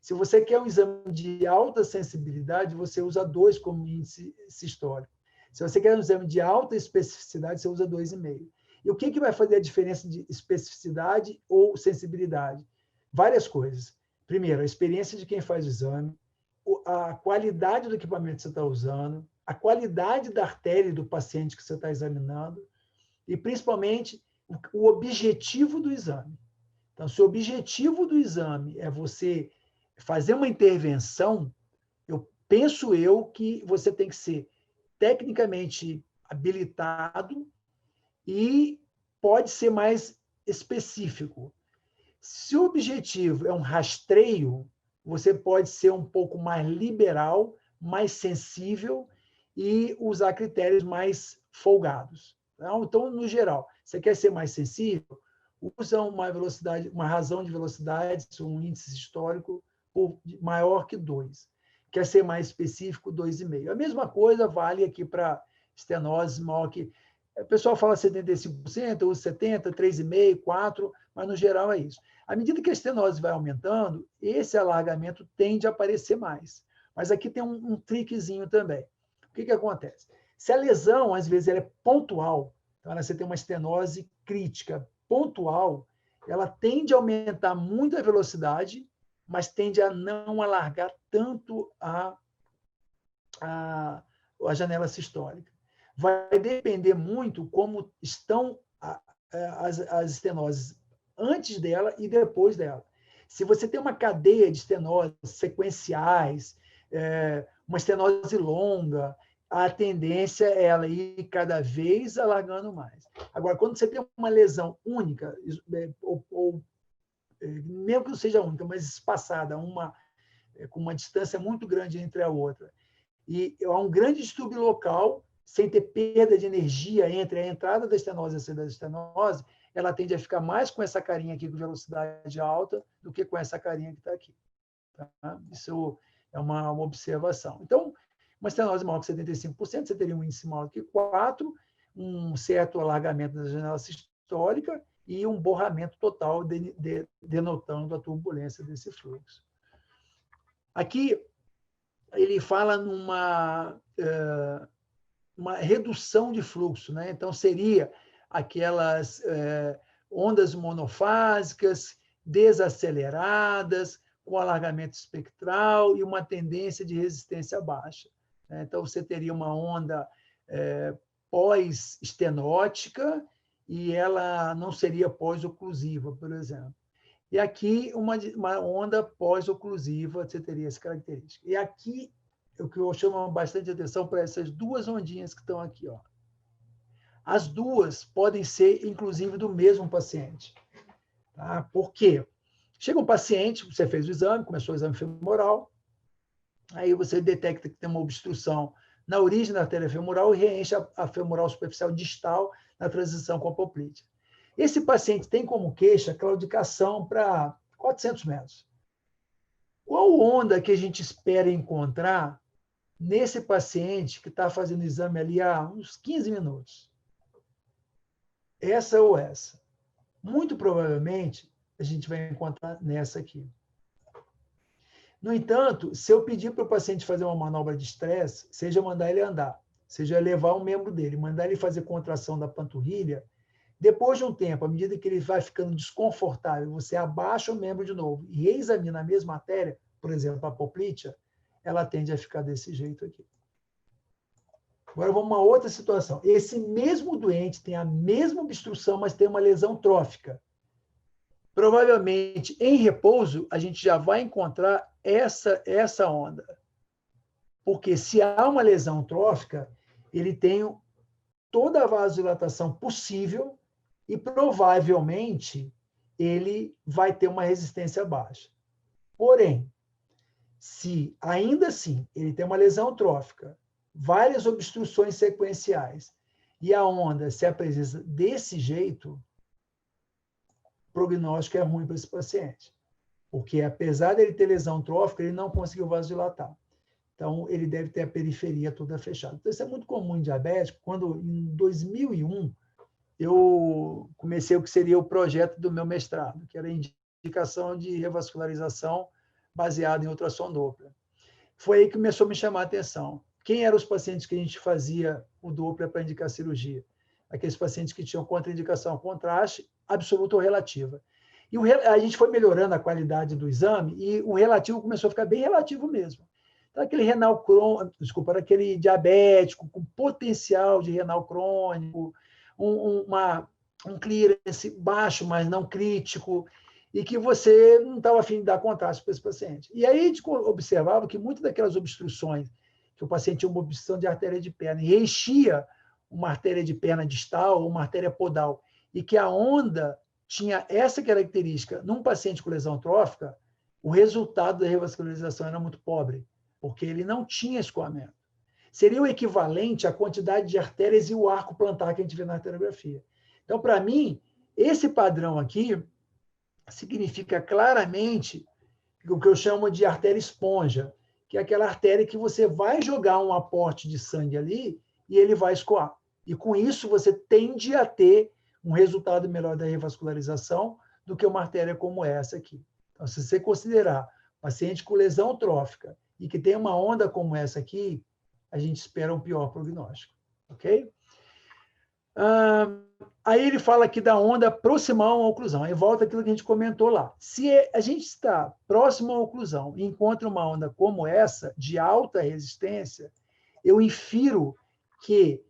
se você quer um exame de alta sensibilidade, você usa 2 como índice sistólico. Se você quer um exame de alta especificidade, você usa 2,5. E o que vai fazer a diferença de especificidade ou sensibilidade? Várias coisas. Primeiro, a experiência de quem faz o exame, a qualidade do equipamento que você está usando, a qualidade da artéria do paciente que você está examinando e, principalmente, o objetivo do exame. Então, se o objetivo do exame é você fazer uma intervenção, penso que você tem que ser tecnicamente habilitado e pode ser mais específico. Se o objetivo é um rastreio, você pode ser um pouco mais liberal, mais sensível e usar critérios mais folgados. Então, no geral, você quer ser mais sensível, usa uma velocidade, uma razão de velocidade, um índice histórico maior que 2. Quer ser mais específico, 2,5. A mesma coisa vale aqui para estenose maior que... O pessoal fala 75%, usa 70%, 3,5%, 4%, mas no geral é isso. À medida que a estenose vai aumentando, esse alargamento tende a aparecer mais. Mas aqui tem um trickzinho também. O que acontece? Se a lesão, às vezes, ela é pontual, então você tem uma estenose crítica pontual, ela tende a aumentar muito a velocidade, mas tende a não alargar tanto a janela sistólica. Vai depender muito como estão as estenoses antes dela e depois dela. Se você tem uma cadeia de estenoses sequenciais, uma estenose longa, a tendência é ela ir cada vez alargando mais. Agora, quando você tem uma lesão única, ou mesmo que não seja única, mas espaçada, com uma distância muito grande entre a outra, e há um grande distúrbio local, sem ter perda de energia entre a entrada da estenose e a saída da estenose, ela tende a ficar mais com essa carinha aqui com velocidade alta do que com essa carinha que está aqui. Tá? Isso é uma observação. Então, uma estenose maior que 75%, você teria um índice maior que 4, um certo alargamento da janela sistólica e um borramento total, denotando a turbulência desse fluxo. Aqui, ele fala numa uma redução de fluxo, né? Então, seria aquelas ondas monofásicas, desaceleradas, com alargamento espectral e uma tendência de resistência baixa. Então, você teria uma onda pós-estenótica e ela não seria pós-oclusiva, por exemplo. E aqui, uma onda pós-oclusiva, você teria essa característica. E aqui, o que eu chamo bastante atenção para essas duas ondinhas que estão aqui. Ó. As duas podem ser, inclusive, do mesmo paciente. Tá? Por quê? Chega um paciente, você fez o exame, começou o exame femoral, aí você detecta que tem uma obstrução na origem da artéria femoral e reenche a femoral superficial distal na transição com a poplítea. Esse paciente tem como queixa claudicação para 400 metros. Qual onda que a gente espera encontrar nesse paciente que está fazendo o exame ali há uns 15 minutos? Essa ou essa? Muito provavelmente, a gente vai encontrar nessa aqui. No entanto, se eu pedir para o paciente fazer uma manobra de estresse, seja mandar ele andar, seja levar um membro dele, mandar ele fazer contração da panturrilha, depois de um tempo, à medida que ele vai ficando desconfortável, você abaixa o membro de novo e reexamina a mesma artéria, por exemplo, a poplítea, ela tende a ficar desse jeito aqui. Agora vamos a uma outra situação. Esse mesmo doente tem a mesma obstrução, mas tem uma lesão trófica. Provavelmente, em repouso, a gente já vai encontrar essa onda. Porque se há uma lesão trófica, ele tem toda a vasodilatação possível e provavelmente ele vai ter uma resistência baixa. Porém, se ainda assim ele tem uma lesão trófica, várias obstruções sequenciais e a onda se apresenta desse jeito, o prognóstico é ruim para esse paciente. Porque, apesar dele ter lesão trófica, ele não conseguiu vasodilatar. Então, ele deve ter a periferia toda fechada. Então, isso é muito comum em diabético. Quando, em 2001, eu comecei o que seria o projeto do meu mestrado, que era a indicação de revascularização baseada em ultrassom Doppler. Foi aí que começou a me chamar a atenção. Quem eram os pacientes que a gente fazia o Doppler para indicar cirurgia? Aqueles pacientes que tinham contraindicação contraste, absoluta ou relativa. E a gente foi melhorando a qualidade do exame e o relativo começou a ficar bem relativo mesmo. Então, aquele renal crônico, desculpa, aquele diabético com potencial de renal crônico, um clearance baixo, mas não crítico, e que você não estava afim de dar contraste para esse paciente. E aí a gente observava que muitas daquelas obstruções, que o paciente tinha uma obstrução de artéria de perna e enchia uma artéria de perna distal ou uma artéria podal, e que a onda tinha essa característica num paciente com lesão trófica, o resultado da revascularização era muito pobre, porque ele não tinha escoamento. Seria o equivalente à quantidade de artérias e o arco plantar que a gente vê na arteriografia. Então, para mim, esse padrão aqui significa claramente o que eu chamo de artéria esponja, que é aquela artéria que você vai jogar um aporte de sangue ali e ele vai escoar. E com isso você tende a ter um resultado melhor da revascularização do que uma artéria como essa aqui. Então, se você considerar paciente com lesão trófica e que tem uma onda como essa aqui, a gente espera um pior prognóstico. Ok? Aí ele fala aqui da onda proximal à oclusão. Aí volta aquilo que a gente comentou lá. Se a gente está próximo à oclusão e encontra uma onda como essa, de alta resistência, eu infiro que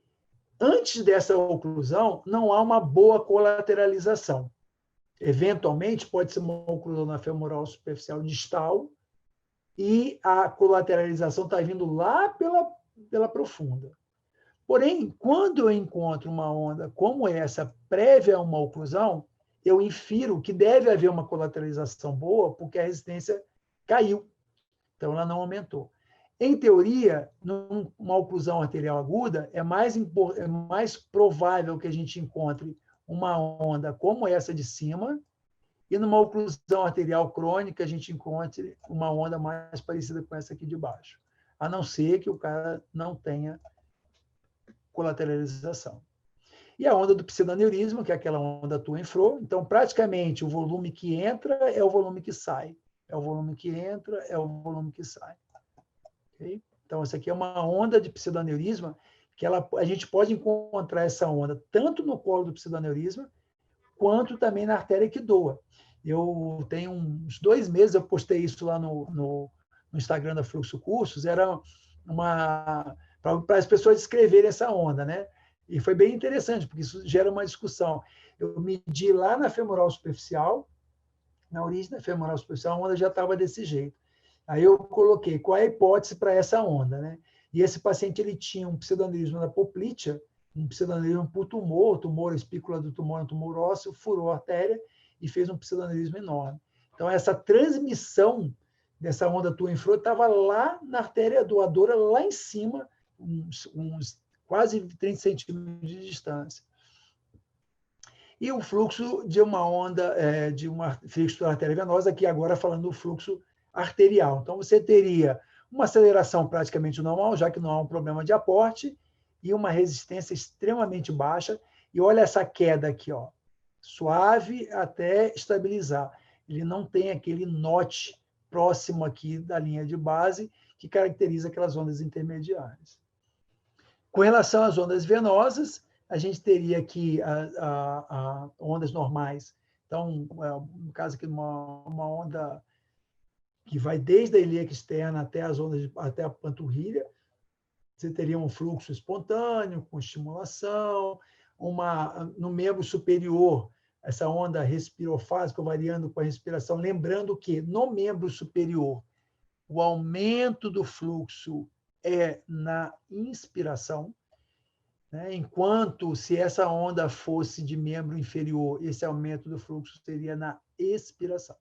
antes dessa oclusão não há uma boa colateralização. Eventualmente, pode ser uma oclusão na femoral superficial distal e a colateralização está vindo lá pela profunda. Porém, quando eu encontro uma onda como essa, prévia a uma oclusão, eu infiro que deve haver uma colateralização boa, porque a resistência caiu. Então, ela não aumentou. Em teoria, numa oclusão arterial aguda, é mais provável que a gente encontre uma onda como essa de cima, e numa oclusão arterial crônica, a gente encontre uma onda mais parecida com essa aqui de baixo, a não ser que o cara não tenha colateralização. E a onda do pseudaneurisma, que é aquela onda to and fro. Então, praticamente, o volume que entra é o volume que sai. É o volume que entra, é o volume que sai. Okay? Então, essa aqui é uma onda de pseudaneurisma, que a gente pode encontrar essa onda tanto no colo do pseudaneurisma, quanto também na artéria que doa. Eu tenho uns 2 meses, eu postei isso lá no Instagram da Fluxo Cursos, era para as pessoas descreverem essa onda, né? E foi bem interessante, porque isso gera uma discussão. Eu medi lá na femoral superficial, na origem da femoral superficial, a onda já estava desse jeito. Aí eu coloquei qual é a hipótese para essa onda, né? E esse paciente ele tinha um pseudaneurisma da poplítea, um pseudaneurisma por tumor, a espícula do tumor, um tumor ósseo, furou a artéria e fez um pseudaneurisma enorme. Então, essa transmissão dessa onda to and fro estava lá na artéria doadora, lá em cima, uns quase 30 centímetros de distância. E o fluxo de uma onda, de uma fluxo da artéria venosa, aqui agora falando do fluxo arterial. Então, você teria uma aceleração praticamente normal, já que não há um problema de aporte, e uma resistência extremamente baixa. E olha essa queda aqui, ó, suave até estabilizar. Ele não tem aquele notch próximo aqui da linha de base que caracteriza aquelas ondas intermediárias. Com relação às ondas venosas, a gente teria aqui ondas normais. Então, no caso aqui, uma onda que vai desde a ilíaca externa até as ondas, até a panturrilha. Você teria um fluxo espontâneo, com estimulação, no membro superior, essa onda respirofásica variando com a respiração. Lembrando que, no membro superior, o aumento do fluxo é na inspiração, né? Enquanto, se essa onda fosse de membro inferior, esse aumento do fluxo seria na expiração.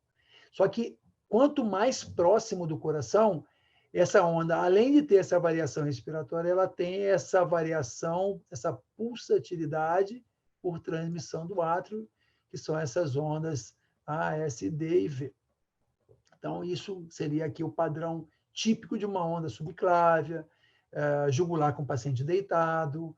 Só que, quanto mais próximo do coração, essa onda, além de ter essa variação respiratória, ela tem essa variação, essa pulsatilidade por transmissão do átrio, que são essas ondas A, S, D e V. Então, isso seria aqui o padrão típico de uma onda subclávia, jugular com o paciente deitado.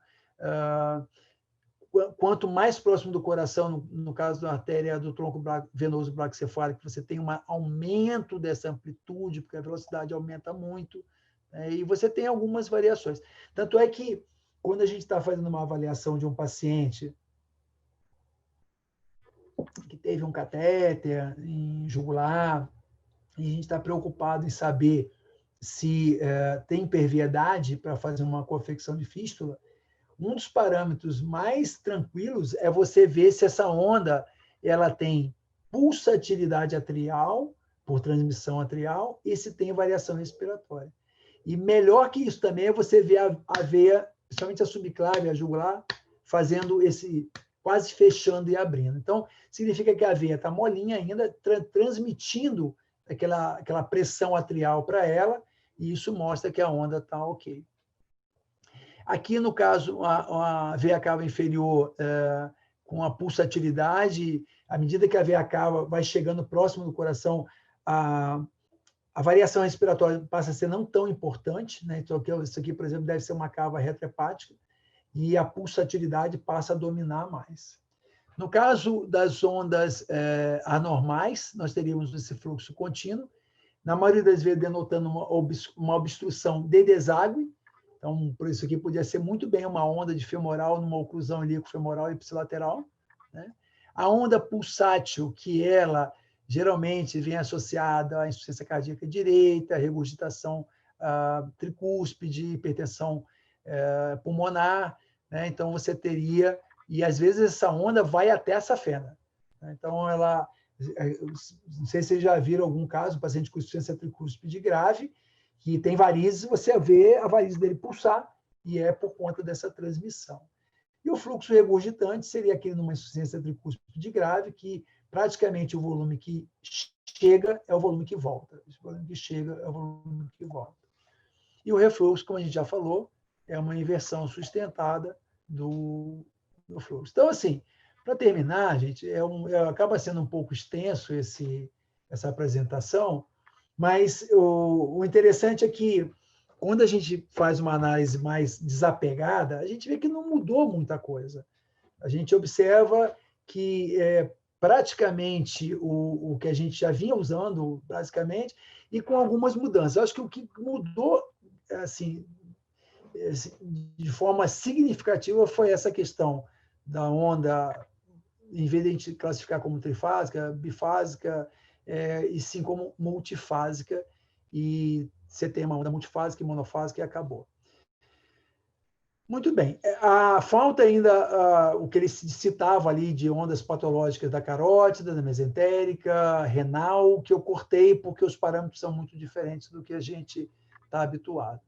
Quanto mais próximo do coração, no caso da artéria do tronco venoso braquicefálico, você tem um aumento dessa amplitude, porque a velocidade aumenta muito, né? E você tem algumas variações. Tanto é que, quando a gente está fazendo uma avaliação de um paciente que teve um catéter em jugular, e a gente está preocupado em saber se tem perviedade para fazer uma confecção de fístula, um dos parâmetros mais tranquilos é você ver se essa onda ela tem pulsatilidade atrial, por transmissão atrial, e se tem variação respiratória. E melhor que isso também é você ver a veia, principalmente a subclávia, a jugular, fazendo esse, quase fechando e abrindo. Então, significa que a veia está molinha ainda, transmitindo aquela pressão atrial para ela, e isso mostra que a onda está ok. Aqui, no caso, a veia cava inferior com a pulsatilidade, à medida que a veia cava vai chegando próximo do coração, a variação respiratória passa a ser não tão importante, né? Então, isso aqui, por exemplo, deve ser uma cava retrohepática, e a pulsatilidade passa a dominar mais. No caso das ondas anormais, nós teríamos esse fluxo contínuo, na maioria das vezes denotando uma obstrução de deságue. Então, por isso aqui podia ser muito bem uma onda de femoral numa oclusão ilíaco-femoral e ipsilateral, né? A onda pulsátil, que ela geralmente vem associada à insuficiência cardíaca direita, regurgitação tricúspide, hipertensão pulmonar, né? Então, você teria... E, às vezes, essa onda vai até a safena, né? Então, ela... Não sei se vocês já viram algum caso, um paciente com insuficiência tricúspide grave, que tem varizes, você vê a varize dele pulsar, e é por conta dessa transmissão. E o fluxo regurgitante seria aquele numa insuficiência tricúspide grave, que praticamente o volume que chega é o volume que volta. O volume que chega é o volume que volta. E o refluxo, como a gente já falou, é uma inversão sustentada do fluxo. Então, assim, para terminar, gente, acaba sendo um pouco extenso essa apresentação, mas o interessante é que, quando a gente faz uma análise mais desapegada, a gente vê que não mudou muita coisa. A gente observa que praticamente o que a gente já vinha usando, basicamente, e com algumas mudanças. Eu acho que o que mudou assim, de forma significativa foi essa questão da onda, em vez de a gente classificar como trifásica, bifásica, e sim como multifásica, e você tem uma onda multifásica e monofásica e acabou. Muito bem. Falta ainda o que ele citava ali de ondas patológicas da carótida, da mesentérica, renal, que eu cortei porque os parâmetros são muito diferentes do que a gente está habituado.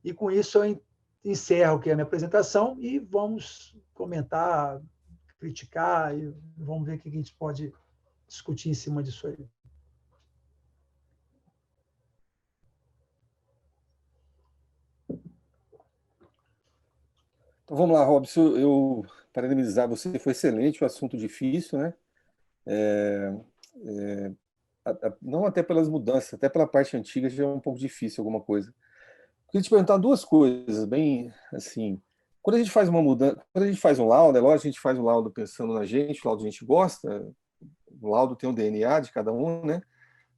E com isso eu encerro aqui a minha apresentação e vamos comentar, criticar e vamos ver o que a gente pode discutir em cima disso aí. Então vamos lá, Robson. Eu parabenizar você, foi excelente, um assunto difícil, né? Não até pelas mudanças, até pela parte antiga já é um pouco difícil alguma coisa. Queria te perguntar duas coisas, bem assim. Quando a gente faz uma mudança, quando a gente faz um laudo, é lógico, a gente faz um laudo pensando na gente, o laudo a gente gosta, o laudo tem o DNA de cada um, né?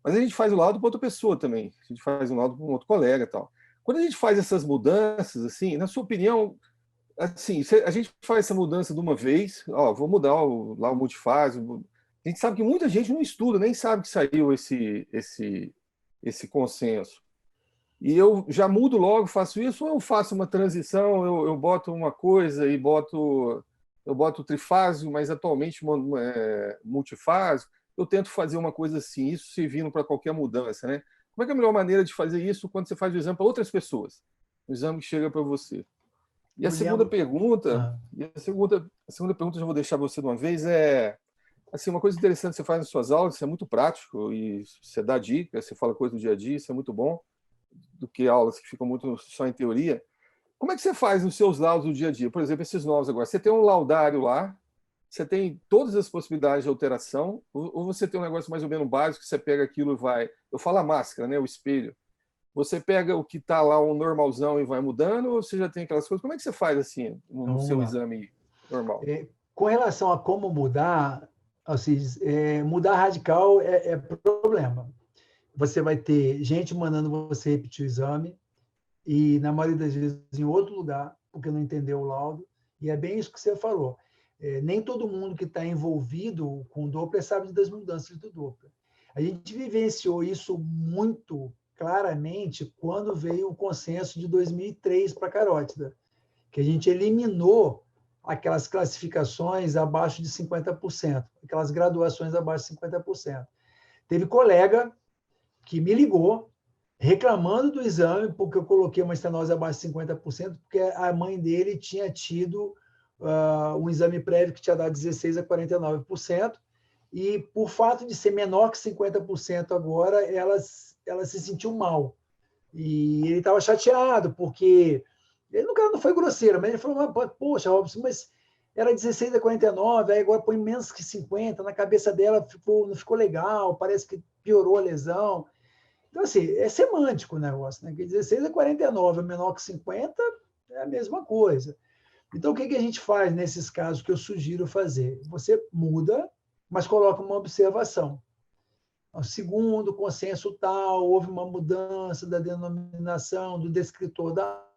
Mas a gente faz o laudo para outra pessoa também. A gente faz um laudo para um outro colega e tal. Quando a gente faz essas mudanças, assim, na sua opinião, assim, a gente faz essa mudança de uma vez, ó, vou mudar lá o multifase. A gente sabe que muita gente não estuda, nem sabe que saiu esse consenso. E eu já mudo logo, faço isso, ou eu faço uma transição, eu boto uma coisa e eu boto trifásico, mas atualmente multifásico. Eu tento fazer uma coisa assim, isso servindo para qualquer mudança, né? Como é que é a melhor maneira de fazer isso quando você faz o exame para outras pessoas? O exame que chega para você. E a segunda pergunta, a segunda pergunta eu já vou deixar você de uma vez, assim, uma coisa interessante que você faz nas suas aulas, isso é muito prático, e você dá dicas, você fala coisa do dia a dia, isso é muito bom, do que aulas que ficam muito só em teoria. Como é que você faz nos seus laudos do dia a dia? Por exemplo, esses novos agora, você tem um laudário lá, você tem todas as possibilidades de alteração, ou você tem um negócio mais ou menos básico, que você pega aquilo e vai... Eu falo a máscara, né, o espelho. Você pega o que está lá, um normalzão, e vai mudando, ou você já tem aquelas coisas? Como é que você faz assim, no seu exame normal? Com relação a como mudar, assim, mudar radical é problema. Você vai ter gente mandando você repetir o exame, e na maioria das vezes em outro lugar, porque não entendeu o laudo, e é bem isso que você falou. Nem todo mundo que está envolvido com o Doppler sabe das mudanças do Doppler. A gente vivenciou isso muito claramente quando veio o consenso de 2003 para a carótida, que a gente eliminou aquelas classificações abaixo de 50%, aquelas graduações abaixo de 50%. Teve colega que me ligou reclamando do exame, porque eu coloquei uma estenose abaixo de 50%, porque a mãe dele tinha tido um exame prévio que tinha dado 16% a 49%, e por fato de ser menor que 50% agora, ela se sentiu mal. E ele estava chateado, porque ele não foi grosseiro, mas ele falou, poxa, Robson, mas era 16 a 49, aí agora põe menos que 50, na cabeça dela não ficou legal, parece que piorou a lesão. Então, assim, é semântico o negócio, né? Que 16 a 49 é menor que 50 é a mesma coisa. Então, o que a gente faz nesses casos que eu sugiro fazer? Você muda, mas coloca uma observação. Segundo o consenso tal, houve uma mudança da denominação do descritor da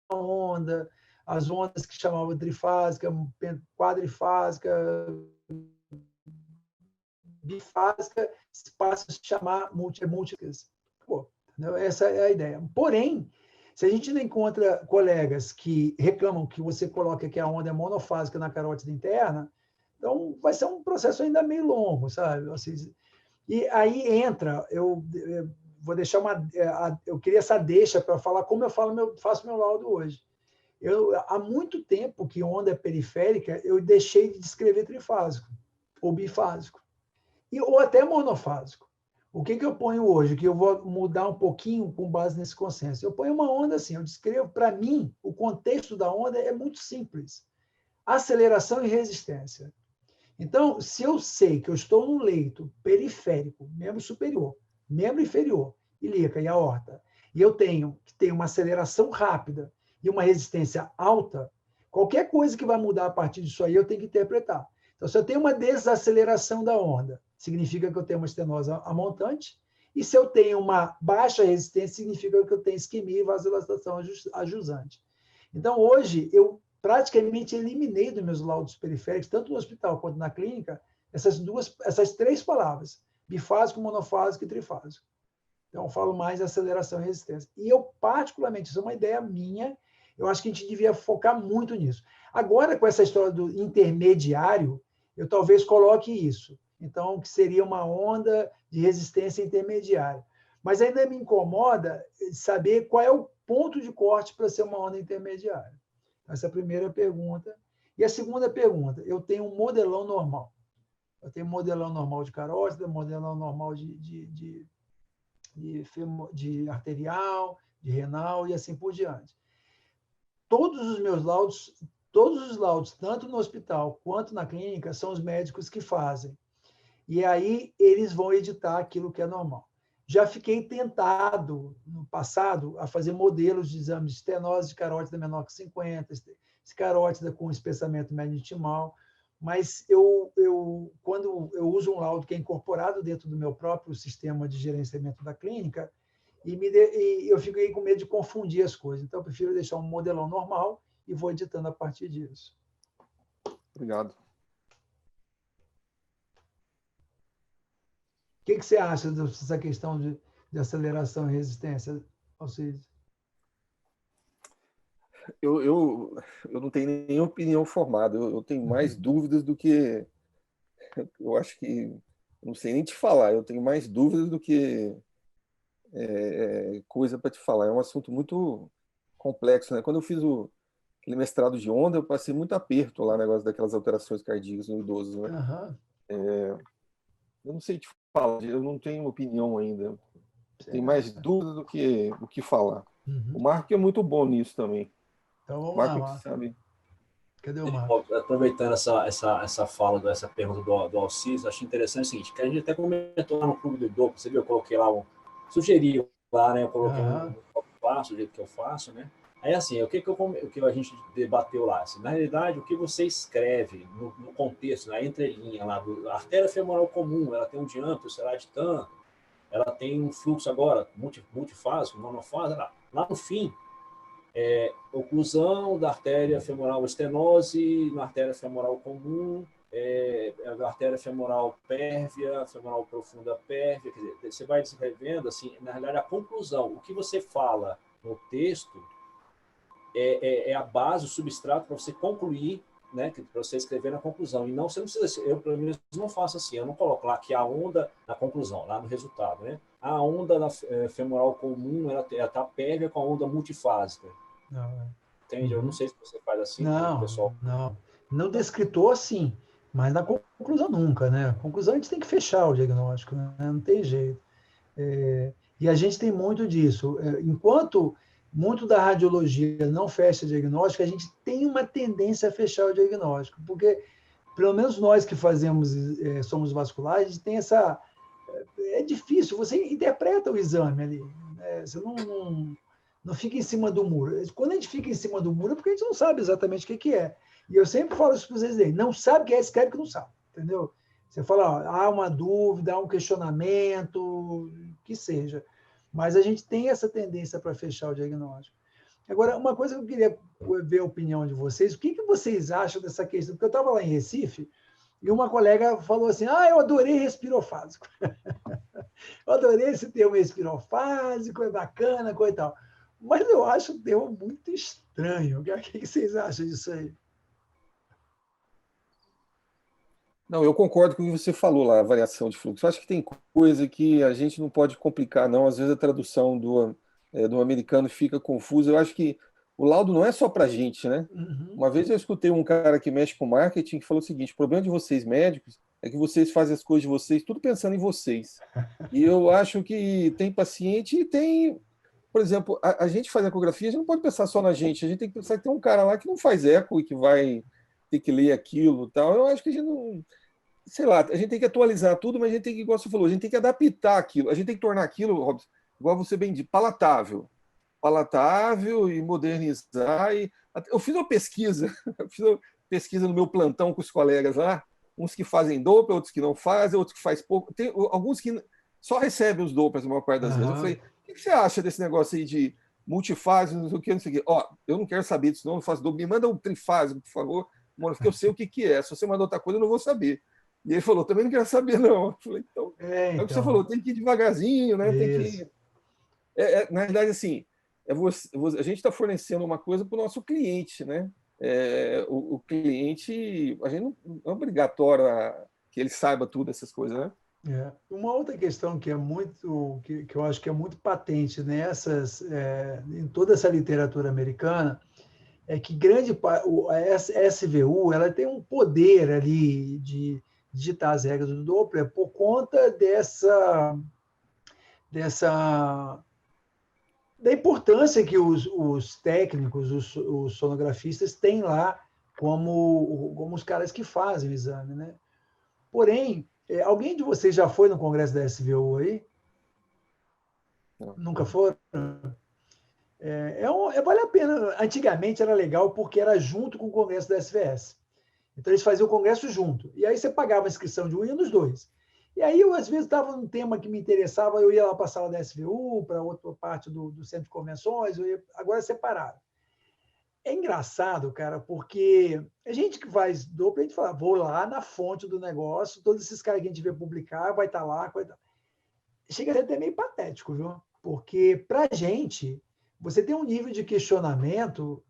onda, as ondas que chamavam trifásica, quadrifásica, bifásica, passa a se chamar múltiplas. Essa é a ideia. Porém, se a gente não encontra colegas que reclamam que você coloca que a onda é monofásica na carótida interna, então vai ser um processo ainda meio longo, sabe? E aí entra, eu vou deixar eu queria essa deixa para falar como eu faço meu laudo hoje. Há muito tempo que onda é periférica, eu deixei de descrever trifásico ou bifásico, ou até monofásico. O que eu ponho hoje, que eu vou mudar um pouquinho com base nesse consenso? Eu ponho uma onda assim, eu descrevo, para mim, o contexto da onda é muito simples. Aceleração e resistência. Então, se eu sei que eu estou num leito periférico, membro superior, membro inferior, ilíaca e aorta, e eu tenho que ter uma aceleração rápida e uma resistência alta, Qualquer coisa que vai mudar a partir disso aí, eu tenho que interpretar. Então, se eu tenho uma desaceleração da onda, significa que eu tenho uma estenose amontante, e se eu tenho uma baixa resistência, significa que eu tenho isquemia e vasodilatação ajusante. Então, hoje, eu praticamente eliminei dos meus laudos periféricos, tanto no hospital quanto na clínica, essas 3 palavras, bifásico, monofásico e trifásico. Então, eu falo mais aceleração e resistência. E eu, particularmente, isso é uma ideia minha, eu acho que a gente devia focar muito nisso. Agora, com essa história do intermediário, eu talvez coloque isso. Então, que seria uma onda de resistência intermediária. Mas ainda me incomoda saber qual é o ponto de corte para ser uma onda intermediária. Essa é a primeira pergunta. E a segunda pergunta, eu tenho um modelão normal. Eu tenho modelão normal de carótida, modelão normal de arterial, de renal e assim por diante. Todos os laudos, tanto no hospital quanto na clínica, são os médicos que fazem. E aí eles vão editar aquilo que é normal. Já fiquei tentado, no passado, a fazer modelos de exames de estenose de carótida menor que 50, carótida com espessamento médio intimal, mas quando eu uso um laudo que é incorporado dentro do meu próprio sistema de gerenciamento da clínica, e eu fiquei com medo de confundir as coisas. Então, eu prefiro deixar um modelão normal e vou editando a partir disso. Obrigado. O que você acha dessa questão de aceleração e resistência, Alcides? Eu não tenho nenhuma opinião formada. Eu tenho mais dúvidas do que... Eu acho que... Não sei nem te falar. Eu tenho mais dúvidas do que coisa para te falar. É um assunto muito complexo, né? Quando eu fiz aquele mestrado de onda, eu passei muito aperto lá no negócio daquelas alterações cardíacas no idoso, né? Uhum. Eu não sei te falar. Eu não tenho opinião ainda. Tenho mais dúvidas do que o que falar. Uhum. O Marco é muito bom nisso também. Então vamos Marco lá, que sabe. Cadê o Marco? Aproveitando essa fala, essa pergunta do Alcides, achei interessante o seguinte, que a gente até comentou lá no Clube do Idoco, você viu, eu coloquei lá, sugeri lá, né, eu coloquei o jeito que eu faço, né? Aí assim, o que a gente debateu lá? Assim, na realidade, o que você escreve no contexto, na entrelinha lá, a artéria femoral comum, ela tem um diâmetro, será de tanto, ela tem um fluxo agora multifásico, monofásico, lá no fim, oclusão da artéria femoral estenose, na artéria femoral comum, a artéria femoral pérvia, femoral profunda pérvia, quer dizer, você vai descrevendo, assim, na realidade, a conclusão, o que você fala no texto é a base, o substrato para você concluir, né, para você escrever na conclusão. E não, você não precisa, eu pelo menos não faço assim, eu não coloco lá que a onda na conclusão, lá no resultado, né? A onda da femoral comum, ela está pérvia com a onda multifásica. Entende? Eu não sei se você faz assim, pessoal. Não descritor, sim, mas na conclusão nunca, né? A conclusão a gente tem que fechar o diagnóstico, né? Não tem jeito. E a gente tem muito disso. Enquanto muito da radiologia não fecha diagnóstico, a gente tem uma tendência a fechar o diagnóstico, porque pelo menos nós que somos vasculares, a gente tem essa... É difícil, você interpreta o exame ali, né? Você não fica em cima do muro. Quando a gente fica em cima do muro é porque a gente não sabe exatamente o que é. E eu sempre falo isso para vocês aí, não sabe o que é, escreve que não sabe, entendeu? Você fala, ó, há uma dúvida, há um questionamento, que seja. Mas a gente tem essa tendência para fechar o diagnóstico. Agora, uma coisa que eu queria ver a opinião de vocês, o que vocês acham dessa questão? Porque eu estava lá em Recife e uma colega falou assim, eu adorei respirofásico. Eu adorei esse termo respirofásico, é bacana, coisa e tal. Mas eu acho o termo muito estranho. O que vocês acham disso aí? Não, eu concordo com o que você falou lá, a variação de fluxo. Eu acho que tem coisa que a gente não pode complicar, não. Às vezes a tradução do americano fica confusa. Eu acho que o laudo não é só para a gente, né? Uhum. Uma vez eu escutei um cara que mexe com marketing que falou o seguinte: o problema de vocês médicos é que vocês fazem as coisas de vocês tudo pensando em vocês. E eu acho que tem paciente e tem... Por exemplo, a gente faz ecografia, a gente não pode pensar só na gente. A gente tem que pensar que tem um cara lá que não faz eco e que vai ter que ler aquilo e tal. Eu acho que a gente não... Sei lá, a gente tem que atualizar tudo, mas a gente tem que, igual você falou, a gente tem que adaptar aquilo. A gente tem que tornar aquilo, Robson, igual você bem disse, palatável. palatável e modernizar. Eu fiz uma pesquisa, no meu plantão com os colegas lá, uns que fazem Doppler, outros que não fazem, outros que fazem pouco. Tem alguns que só recebem os Dopplers a maior parte das vezes. Eu falei, o que você acha desse negócio aí de multifase, não sei o que, não sei o que. Ó, eu não quero saber disso, não faço Doppler. Me manda um trifásico, por favor, porque eu sei o que é. Se você mandar outra coisa, eu não vou saber. E ele falou, também não quero saber, não. Eu falei, então, é o que você falou, tem que ir devagarzinho, né? Tem que... na verdade, assim, a gente está fornecendo uma coisa para o nosso cliente, né? O cliente, a gente não é obrigatório que ele saiba tudo essas coisas, né? Uma outra questão que é muito, que eu acho que é muito patente em toda essa literatura americana, é que a SVU ela tem um poder ali de digitar as regras do Doppler por conta da importância que os técnicos, os sonografistas têm lá como os caras que fazem o exame, né? Porém, alguém de vocês já foi no congresso da SVU aí? Não. Nunca foram? Vale a pena. Antigamente era legal porque era junto com o congresso da SVS. Então, eles faziam o congresso junto. E aí você pagava a inscrição de um e ia nos dois. E aí, eu, às vezes, estava num tema que me interessava, eu ia lá para a sala da SVU, para outra parte do centro de convenções, agora é separado. É engraçado, cara, porque a gente que faz Doppler, a gente fala, vou lá na fonte do negócio, todos esses caras que a gente vê publicar, vai estar lá. Chega a ser até meio patético, viu? Porque, para a gente, você tem um nível de questionamento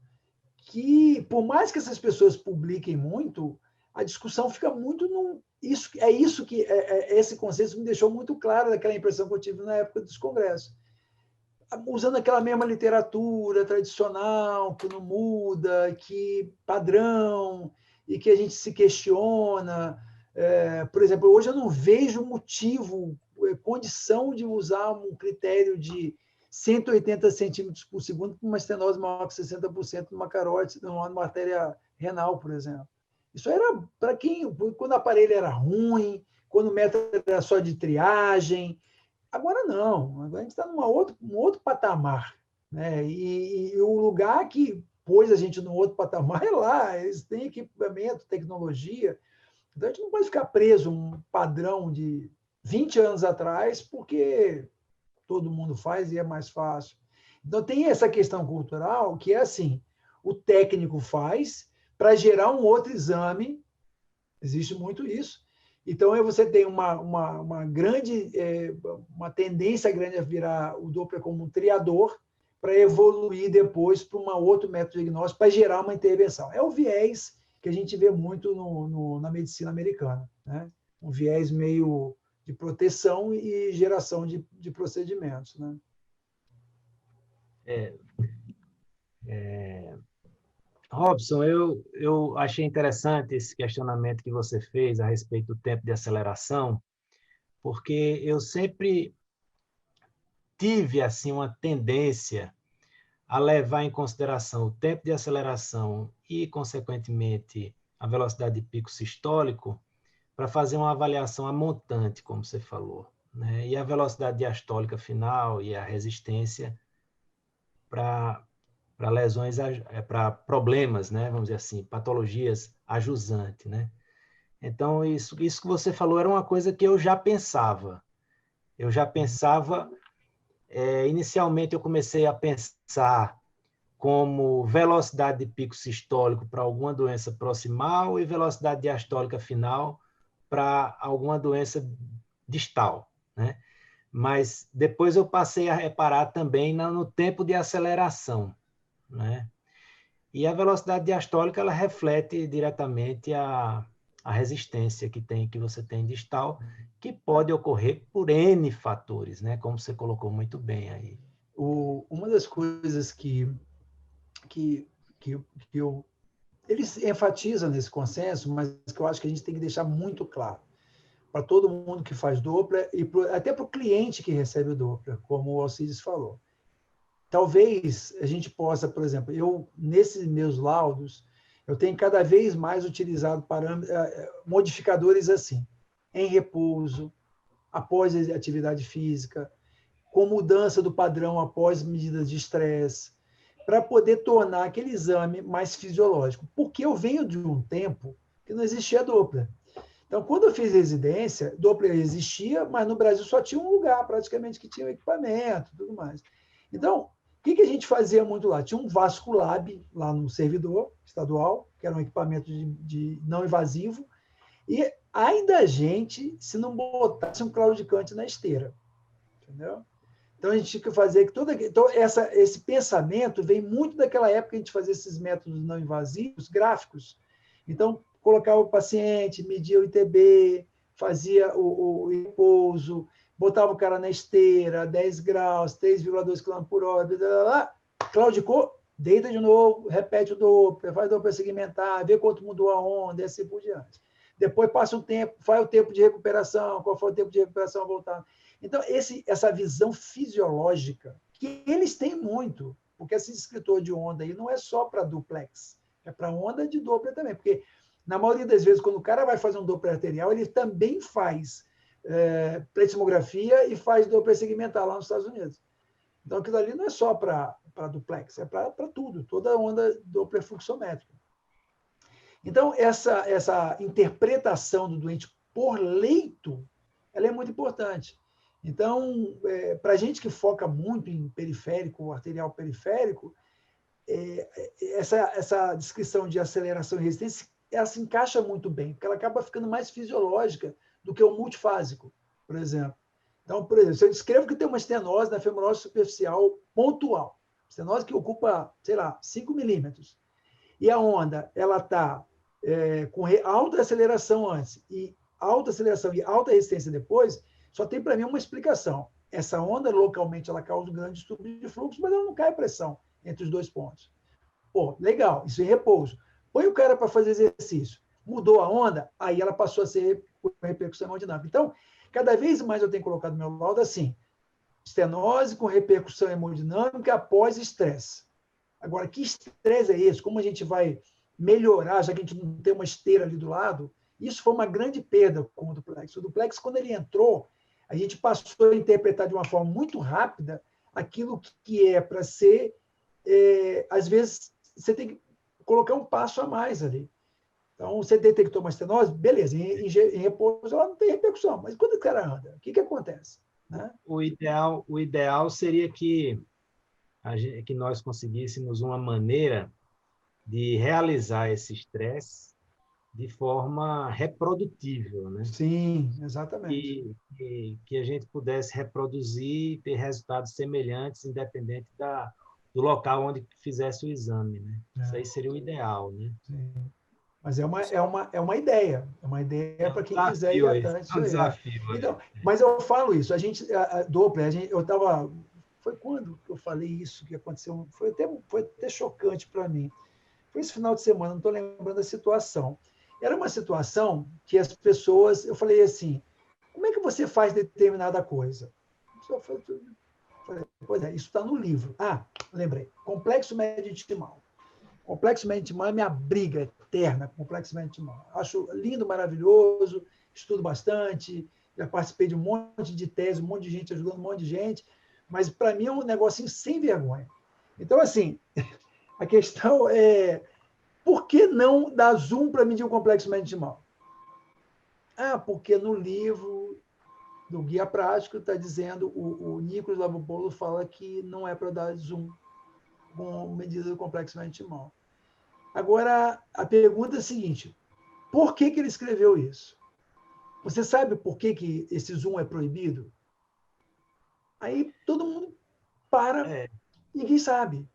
que, por mais que essas pessoas publiquem muito, a discussão fica muito esse conceito me deixou muito claro daquela impressão que eu tive na época dos congressos. Usando aquela mesma literatura tradicional, que não muda, que padrão, e que a gente se questiona. Por exemplo, hoje eu não vejo motivo, condição de usar um critério de 180 centímetros por segundo para uma estenose maior que 60% numa carótide, numa artéria renal, por exemplo. Isso era para quando o aparelho era ruim, quando o método era só de triagem. Agora não, agora a gente está num outro patamar. Né? E o lugar que pôs a gente num outro patamar é lá, eles têm equipamento, tecnologia. Então a gente não pode ficar preso a um padrão de 20 anos atrás, porque todo mundo faz e é mais fácil. Então, tem essa questão cultural que é assim, o técnico faz para gerar um outro exame, existe muito isso. Então, você tem uma tendência grande a virar o Doppler como um triador para evoluir depois para um outro método diagnóstico para gerar uma intervenção. É o viés que a gente vê muito na medicina americana, né? Um viés meio de proteção e geração de procedimentos. Né? Robson, eu achei interessante esse questionamento que você fez a respeito do tempo de aceleração, porque eu sempre tive assim uma tendência a levar em consideração o tempo de aceleração e, consequentemente, a velocidade de pico sistólico para fazer uma avaliação a montante, como você falou, né? E a velocidade diastólica final e a resistência para lesões, para problemas, né? Vamos dizer assim, patologias ajusantes, né? Então, isso que você falou era uma coisa que eu já pensava. Inicialmente eu comecei a pensar como velocidade de pico sistólico para alguma doença proximal e velocidade diastólica final para alguma doença distal, né? Mas depois eu passei a reparar também no tempo de aceleração, né? E a velocidade diastólica ela reflete diretamente a resistência que você tem distal, que pode ocorrer por N fatores, né? Como você colocou muito bem aí. Uma das coisas que eles enfatizam nesse consenso, mas que eu acho que a gente tem que deixar muito claro para todo mundo que faz Doppler e até para o cliente que recebe o Doppler, como o Alcides falou. Talvez a gente possa, por exemplo, nesses meus laudos, eu tenho cada vez mais utilizado modificadores assim, em repouso, após a atividade física, com mudança do padrão após medidas de estresse, para poder tornar aquele exame mais fisiológico. Porque eu venho de um tempo que não existia Doppler. Então, quando eu fiz residência, Doppler existia, mas no Brasil só tinha um lugar, praticamente, que tinha o equipamento e tudo mais. Então, o que a gente fazia muito lá? Tinha um Vasculab lá no servidor estadual, que era um equipamento de não invasivo, e ainda a gente, se não botasse um claudicante na esteira. Entendeu? Então, a gente tinha que fazer que então, esse pensamento vem muito daquela época que a gente fazia esses métodos não invasivos, gráficos. Então, colocava o paciente, media o ITB, fazia o repouso, botava o cara na esteira, 10 graus, 3,2 km por hora, blá, blá, blá, claudicou, deita de novo, repete o Doppler, faz o Doppler segmentar, vê quanto mudou a onda, e assim por diante. Depois passa um tempo, faz o tempo de recuperação, qual foi o tempo de recuperação voltar. Então, essa visão fisiológica, que eles têm muito, porque esse descritor de onda aí não é só para duplex, é para onda de Doppler também, porque na maioria das vezes, quando o cara vai fazer um Doppler arterial, ele também faz pletismografia e faz Doppler segmentar lá nos Estados Unidos. Então, aquilo ali não é só para duplex, é para tudo, toda onda Doppler fluxométrica. Então, essa interpretação do doente por leito, ela é muito importante. Então, para a gente que foca muito em periférico, arterial periférico, essa descrição de aceleração e resistência, ela se encaixa muito bem, porque ela acaba ficando mais fisiológica do que o multifásico, por exemplo. Então, por exemplo, se eu descrevo que tem uma estenose na femorose superficial pontual, estenose que ocupa, sei lá, 5 milímetros, e a onda ela está com alta aceleração antes e alta aceleração e alta resistência depois, só tem para mim uma explicação. Essa onda, localmente, ela causa um grande distúrbio de fluxo, mas ela não cai pressão entre os dois pontos. Pô, legal, isso em repouso. Põe o cara para fazer exercício. Mudou a onda, aí ela passou a ser repercussão hemodinâmica. Então, cada vez mais eu tenho colocado meu laudo assim, estenose com repercussão hemodinâmica após estresse. Agora, que estresse é esse? Como a gente vai melhorar, já que a gente não tem uma esteira ali do lado? Isso foi uma grande perda com o duplex. O duplex, quando ele entrou, a gente passou a interpretar de uma forma muito rápida aquilo que é para ser, às vezes, você tem que colocar um passo a mais ali. Então, você detectou uma estenose, beleza, em repouso ela não tem repercussão, mas quando o cara anda, o que acontece? Né? O ideal seria que nós conseguíssemos uma maneira de realizar esse estresse de forma reprodutível, né? Sim, exatamente. Que a gente pudesse reproduzir e ter resultados semelhantes, independente do local onde fizesse o exame, né? Isso aí seria o ideal, né? Sim. Mas é uma ideia para quem quiser ir atrás. É um desafio. Então, mas eu falo isso, Doppler, eu estava... Foi quando que eu falei isso que aconteceu? Foi até chocante para mim. Foi esse final de semana, não estou lembrando da situação. Era uma situação que as pessoas... Eu falei assim, como é que você faz determinada coisa? Eu falei, pois é, isso está no livro. Ah, lembrei. Complexo médio intimal. Complexo médio intimal é minha briga eterna, complexo médio intimal. Acho lindo, maravilhoso, estudo bastante, já participei de um monte de tese, um monte de gente ajudando um monte de gente, mas para mim é um negocinho sem vergonha. Então, assim, a questão é, por que não dar zoom para medir o complexo médio intimal? Ah, porque no livro do Guia Prático está dizendo, o Nicolas Lavopolo fala que não é para dar zoom com medida do complexo médio intimal. Agora, a pergunta é a seguinte, por que ele escreveu isso? Você sabe por que esse zoom é proibido? Aí todo mundo para, ninguém sabe.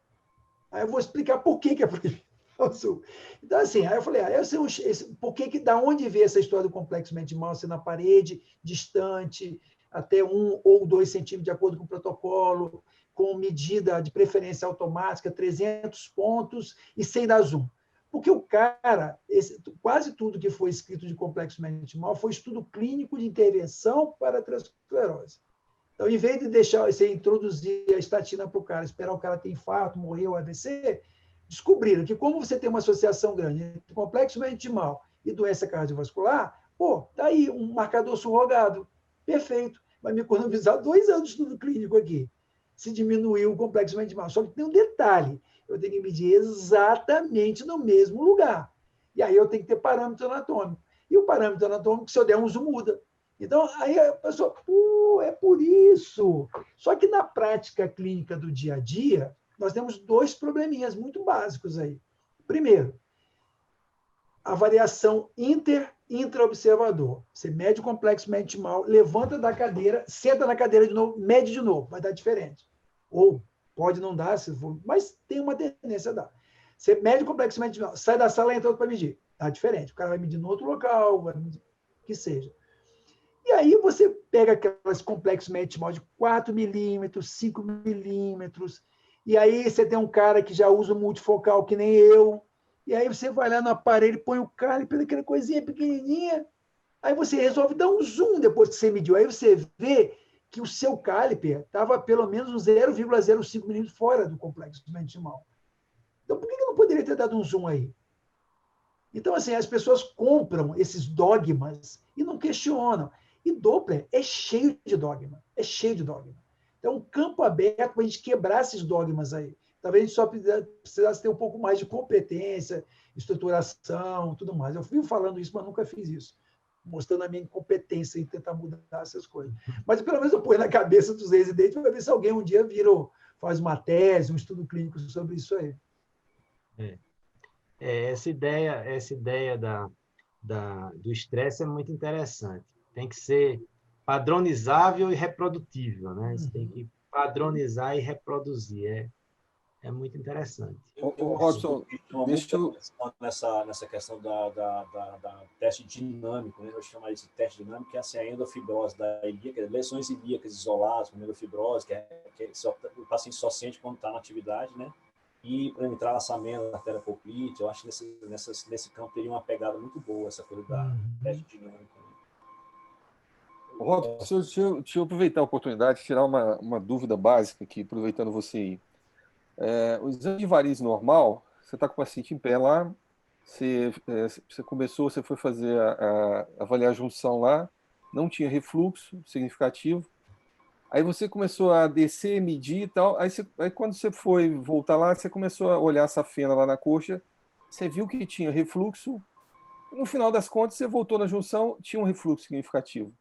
Aí eu vou explicar por que é proibido o zoom. Então, assim, aí eu falei, por que da onde veio essa história do complexo médio intimal ser na parede, distante, até 1 ou 2 centímetros, de acordo com o protocolo, com medida de preferência automática, 300 pontos e sem dar zoom. Porque o cara, quase tudo que foi escrito de complexo médio intimal foi estudo clínico de intervenção para a aterosclerose. Então, em vez de você introduzir a estatina para o cara, esperar o cara ter infarto, morrer ou AVC, descobriram que como você tem uma associação grande entre complexo médio intimal e doença cardiovascular, tá aí um marcador surrogado. Perfeito. vai me economizar 2 anos de estudo clínico aqui, se diminuir o complexo mente-mal. Só que tem um detalhe, eu tenho que medir exatamente no mesmo lugar. E aí eu tenho que ter parâmetro anatômico. E o parâmetro anatômico, se eu der um zoom, muda. Então, aí a pessoa, é por isso. Só que na prática clínica do dia a dia, nós temos 2 probleminhas muito básicos aí. Primeiro, a variação intra-observador. Você mede o complexo mente-mal, levanta da cadeira, senta na cadeira de novo, mede de novo, vai dar diferente. Ou pode não dar, mas tem uma tendência a dar. Você mede o complexo mente-mal, sai da sala e entra outro para medir. Dá diferente. O cara vai medir no outro local, vai medir, que seja. E aí você pega aqueles complexos mente-mal de 4 milímetros, 5 milímetros, e aí você tem um cara que já usa o multifocal, que nem eu, e aí você vai lá no aparelho, põe o caliper, aquela coisinha pequenininha, aí você resolve dar um zoom depois que você mediu. Aí você vê que o seu caliper estava pelo menos uns 0,05 milímetros fora do complexo mente-mal. Então, por que eu não poderia ter dado um zoom aí? Então, assim, as pessoas compram esses dogmas e não questionam. E Doppler é cheio de dogma, é cheio de dogma. Então, um campo aberto para a gente quebrar esses dogmas aí. Talvez a gente só precisasse ter um pouco mais de competência, estruturação, tudo mais. Eu fui falando isso, mas nunca fiz isso, mostrando a minha incompetência em tentar mudar essas coisas. Mas pelo menos eu ponho na cabeça dos residentes para ver se alguém um dia faz uma tese, um estudo clínico sobre isso aí. Essa ideia do estresse é muito interessante. Tem que ser padronizável e reprodutível, né? Você tem que padronizar e reproduzir. É muito interessante. Robson, deixa eu... nessa questão da teste dinâmico, né? Eu chamo isso de teste dinâmico, que é assim, a endofibrose da ilíaca, lesões ilíacas isoladas, com endofibrose, que o paciente só sente quando está na atividade, né? E para entrar lançamento da artéria poplite, eu acho que nesse campo teria uma pegada muito boa, essa coisa da teste dinâmico. Robson, deixa eu aproveitar a oportunidade de tirar uma dúvida básica aqui, aproveitando você aí. O exame de varizes normal, você está com o paciente em pé lá, você foi fazer avaliar a junção lá, não tinha refluxo significativo, aí você começou a descer, medir e tal, aí quando você foi voltar lá, você começou a olhar essa fenda lá na coxa, você viu que tinha refluxo, no final das contas você voltou na junção, tinha um refluxo significativo.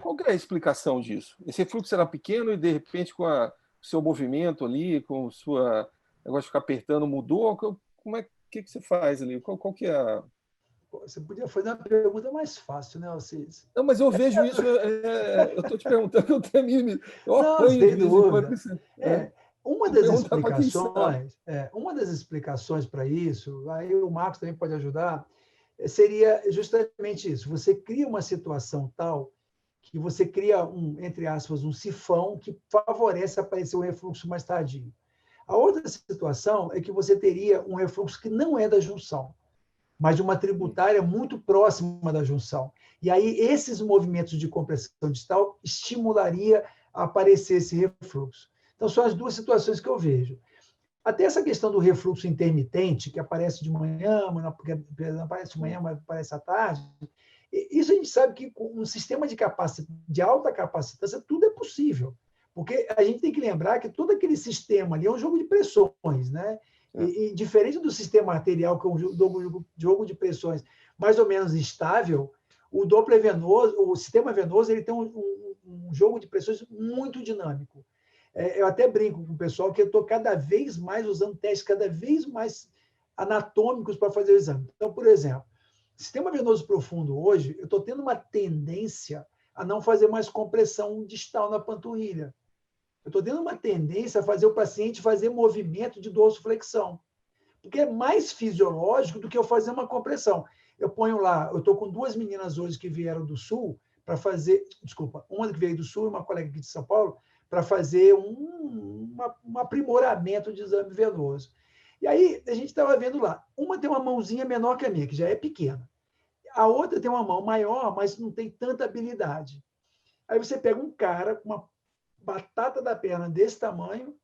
Qual que é a explicação disso? Esse refluxo era pequeno e, de repente, com o seu movimento ali, com o seu negócio de ficar apertando, mudou? Como é que você faz ali? Qual que é a... Você podia fazer uma pergunta mais fácil, né, Alcides? Não, mas eu vejo isso, eu estou te perguntando, eu Não, apanho sem de vez em dúvida. quando. Uma das explicações para isso, aí o Marcos também pode ajudar, seria justamente isso. Você cria uma situação tal que você cria entre aspas, um sifão que favorece aparecer um refluxo mais tardio. A outra situação é que você teria um refluxo que não é da junção, mas de uma tributária muito próxima da junção. E aí esses movimentos de compressão distal estimularia a aparecer esse refluxo. Então, são as 2 situações que eu vejo. Até essa questão do refluxo intermitente, que aparece de manhã, mas não aparece de manhã, mas aparece à tarde, isso a gente sabe que com um sistema de alta capacitância, tudo é possível. Porque a gente tem que lembrar que todo aquele sistema ali é um jogo de pressões, né? E diferente do sistema arterial, que é um jogo de pressões mais ou menos estável, o Doppler venoso, o sistema venoso, ele tem um jogo de pressões muito dinâmico. Eu até brinco com o pessoal que eu estou cada vez mais usando testes cada vez mais anatômicos para fazer o exame. Então, por exemplo, sistema venoso profundo hoje, eu estou tendo uma tendência a não fazer mais compressão distal na panturrilha. Eu estou tendo uma tendência a fazer o paciente fazer movimento de dorsiflexão, porque é mais fisiológico do que eu fazer uma compressão. Eu ponho lá, eu estou com 2 meninas hoje que vieram do Sul para fazer, uma que veio do Sul e uma colega aqui de São Paulo, para fazer um aprimoramento de exame venoso. E aí, a gente estava vendo lá, uma tem uma mãozinha menor que a minha, que já é pequena. A outra tem uma mão maior, mas não tem tanta habilidade. Aí você pega um cara com uma batata da perna desse tamanho,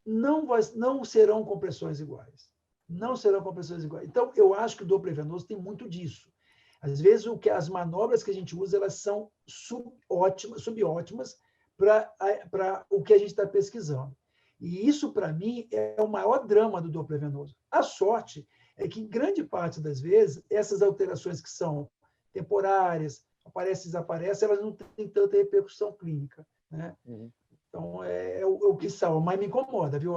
não serão compressões iguais. Não serão compressões iguais. Então, eu acho que o Doppler venoso tem muito disso. Às vezes, as manobras que a gente usa, elas são subótimas para o que a gente está pesquisando. E isso, para mim, é o maior drama do Doppler venoso. A sorte é que, em grande parte das vezes, essas alterações que são temporárias, aparecem e desaparecem, elas não têm tanta repercussão clínica, né? Então, é o que salva. Mas me incomoda, viu?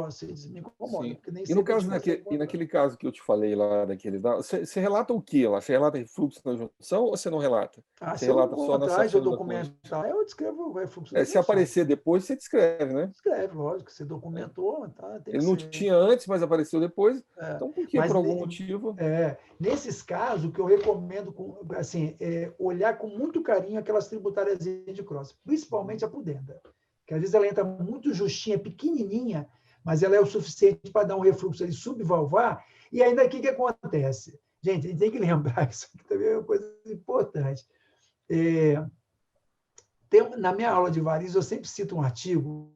Me incomoda. Porque nem E no caso naquele caso que eu te falei lá, daqueles dados, você relata o que lá? Você relata refluxo na junção ou você não relata? Você relata só na safena da documentar, eu descrevo o refluxo da junção. Se aparecer depois, você descreve, né? Descreve, lógico. Você documentou, tá? Ele não tinha antes, mas apareceu depois. Então, por quê? Por algum motivo? Nesses casos, o que eu recomendo assim, é olhar com muito carinho aquelas tributárias de cross, principalmente a pudenda, que às vezes ela entra muito justinha, pequenininha, mas ela é o suficiente para dar um refluxo ali subvalvar. E ainda aqui o que acontece? Gente, a gente tem que lembrar, isso aqui também é uma coisa importante. Na minha aula de varizes, eu sempre cito um artigo,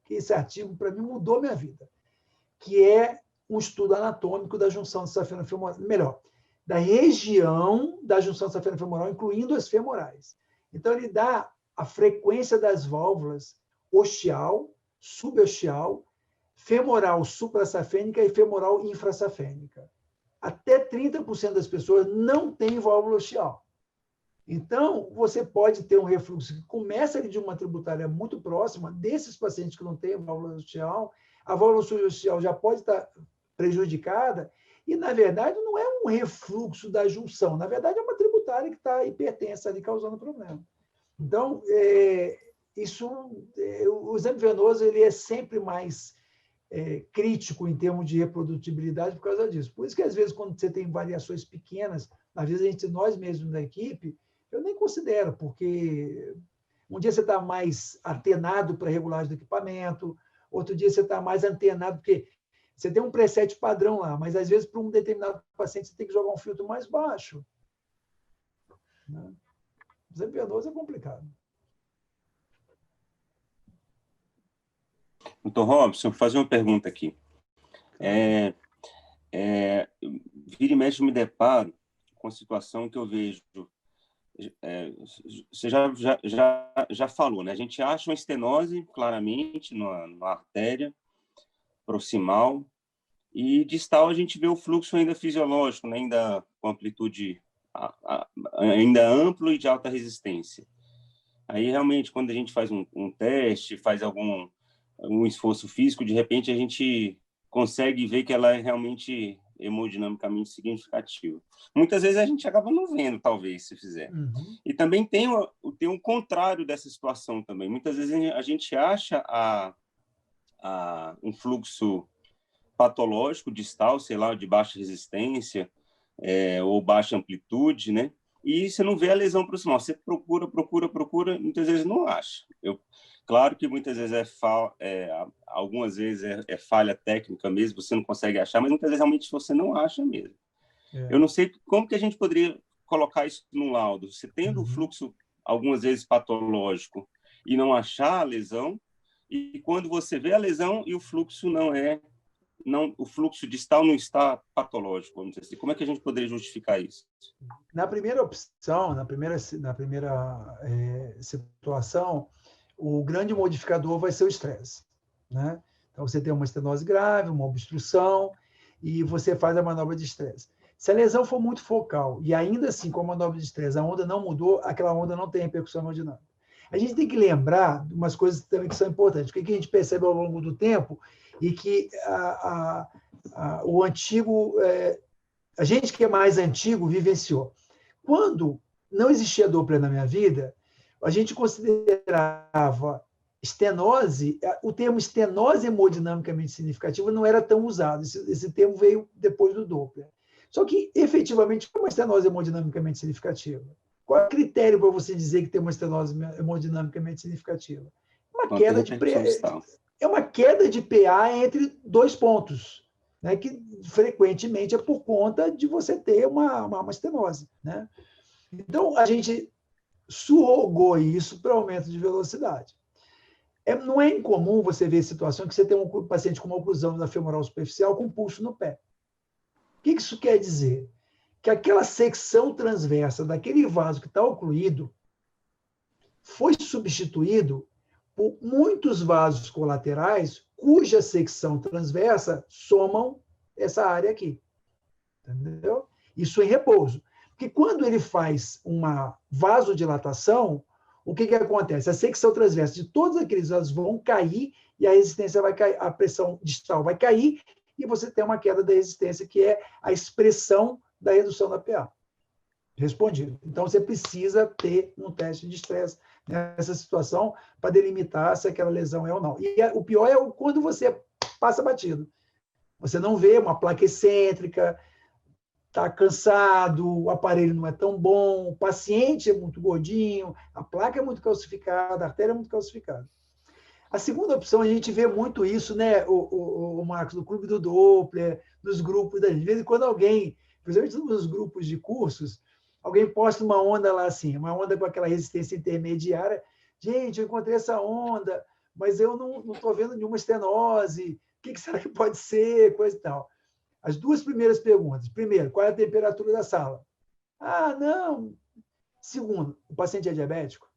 que esse artigo, para mim, mudou minha vida, que é um estudo anatômico da junção de safena femoral, melhor, da região da junção de safena femoral, incluindo as femorais. Então, ele dá a frequência das válvulas ostial, subostial, femoral suprassafênica e femoral infrasafênica. Até 30% das pessoas não têm válvula ostial. Então, você pode ter um refluxo que começa de uma tributária muito próxima desses pacientes que não têm válvula ostial, a válvula subostial já pode estar prejudicada, e, na verdade, não é um refluxo da junção, na verdade, é uma tributária que está hipertensa ali, causando problema. Então, o exame venoso ele é sempre mais crítico em termos de reprodutibilidade por causa disso. Por isso que, às vezes, quando você tem variações pequenas, às vezes nós mesmos da equipe, eu nem considero, porque um dia você está mais antenado para a regulagem do equipamento, outro dia você está mais antenado, porque você tem um preset padrão lá, mas, às vezes, para um determinado paciente, você tem que jogar um filtro mais baixo. Né? O exame venoso é complicado. Doutor Robson, vou fazer uma pergunta aqui. Vira e mexe, me deparo com a situação que eu vejo. Você já falou, né? A gente acha uma estenose, claramente, na artéria proximal, e distal a gente vê o fluxo ainda fisiológico, né? Ainda com amplitude ainda amplo e de alta resistência. Aí, realmente, quando a gente faz um teste, faz algum esforço físico, de repente a gente consegue ver que ela é realmente hemodinamicamente significativa. Muitas vezes a gente acaba não vendo, talvez, se fizer. E também tem um contrário dessa situação também. Muitas vezes a gente acha um fluxo patológico distal, sei lá, de baixa resistência ou baixa amplitude, né? E você não vê a lesão proximal. Você procura, muitas vezes não acha. Claro que muitas vezes algumas vezes é falha técnica mesmo, você não consegue achar, mas muitas vezes realmente você não acha mesmo. Eu não sei como que a gente poderia colocar isso no laudo. Você tendo o fluxo, algumas vezes, patológico e não achar a lesão, e quando você vê a lesão e o fluxo o fluxo distal não está patológico, vamos dizer assim. Como é que a gente poderia justificar isso? Na primeira opção, na primeira situação, o grande modificador vai ser o estresse, né? Então, você tem uma estenose grave, uma obstrução, e você faz a manobra de estresse. Se a lesão for muito focal, e ainda assim, com a manobra de estresse, a onda não mudou, aquela onda não tem repercussão hemodinâmica. A gente tem que lembrar de umas coisas também que são importantes. O que a gente percebe ao longo do tempo e que o antigo... a gente que é mais antigo vivenciou. Quando não existia Doppler na minha vida, a gente considerava estenose, o termo estenose hemodinamicamente significativa não era tão usado. Esse termo veio depois do Doppler. Só que, efetivamente, é uma estenose hemodinamicamente significativa. Qual é o critério para você dizer que tem uma estenose hemodinamicamente significativa? É uma queda de PA entre 2 pontos, né, que frequentemente é por conta de você ter uma estenose. Né? Então, a gente surrogou isso para aumento de velocidade. Não é incomum você ver situação que você tem um paciente com uma oclusão da femoral superficial com pulso no pé. O que isso quer dizer? que aquela secção transversa daquele vaso que está ocluído foi substituído por muitos vasos colaterais cuja secção transversa somam essa área aqui. Entendeu? Isso em repouso. Porque quando ele faz uma vasodilatação, o que acontece? A secção transversa de todos aqueles vasos vão cair e a resistência vai cair, a pressão distal vai cair e você tem uma queda da resistência, que é a expressão da redução da PA. Respondido. Então, você precisa ter um teste de estresse nessa situação para delimitar se aquela lesão é ou não. E o pior é quando você passa batido. Você não vê uma placa excêntrica, está cansado, o aparelho não é tão bom, o paciente é muito gordinho, a placa é muito calcificada, a artéria é muito calcificada. A segunda opção, a gente vê muito isso, né, o Marcos, no clube do Doppler, nos grupos da gente. De vez em quando alguém, principalmente nos grupos de cursos, alguém posta uma onda lá assim, uma onda com aquela resistência intermediária. Gente, eu encontrei essa onda, mas eu não estou vendo nenhuma estenose. O que será que pode ser? Coisa e tal. As duas primeiras perguntas. Primeiro, qual é a temperatura da sala? Ah, não. Segundo, o paciente é diabético?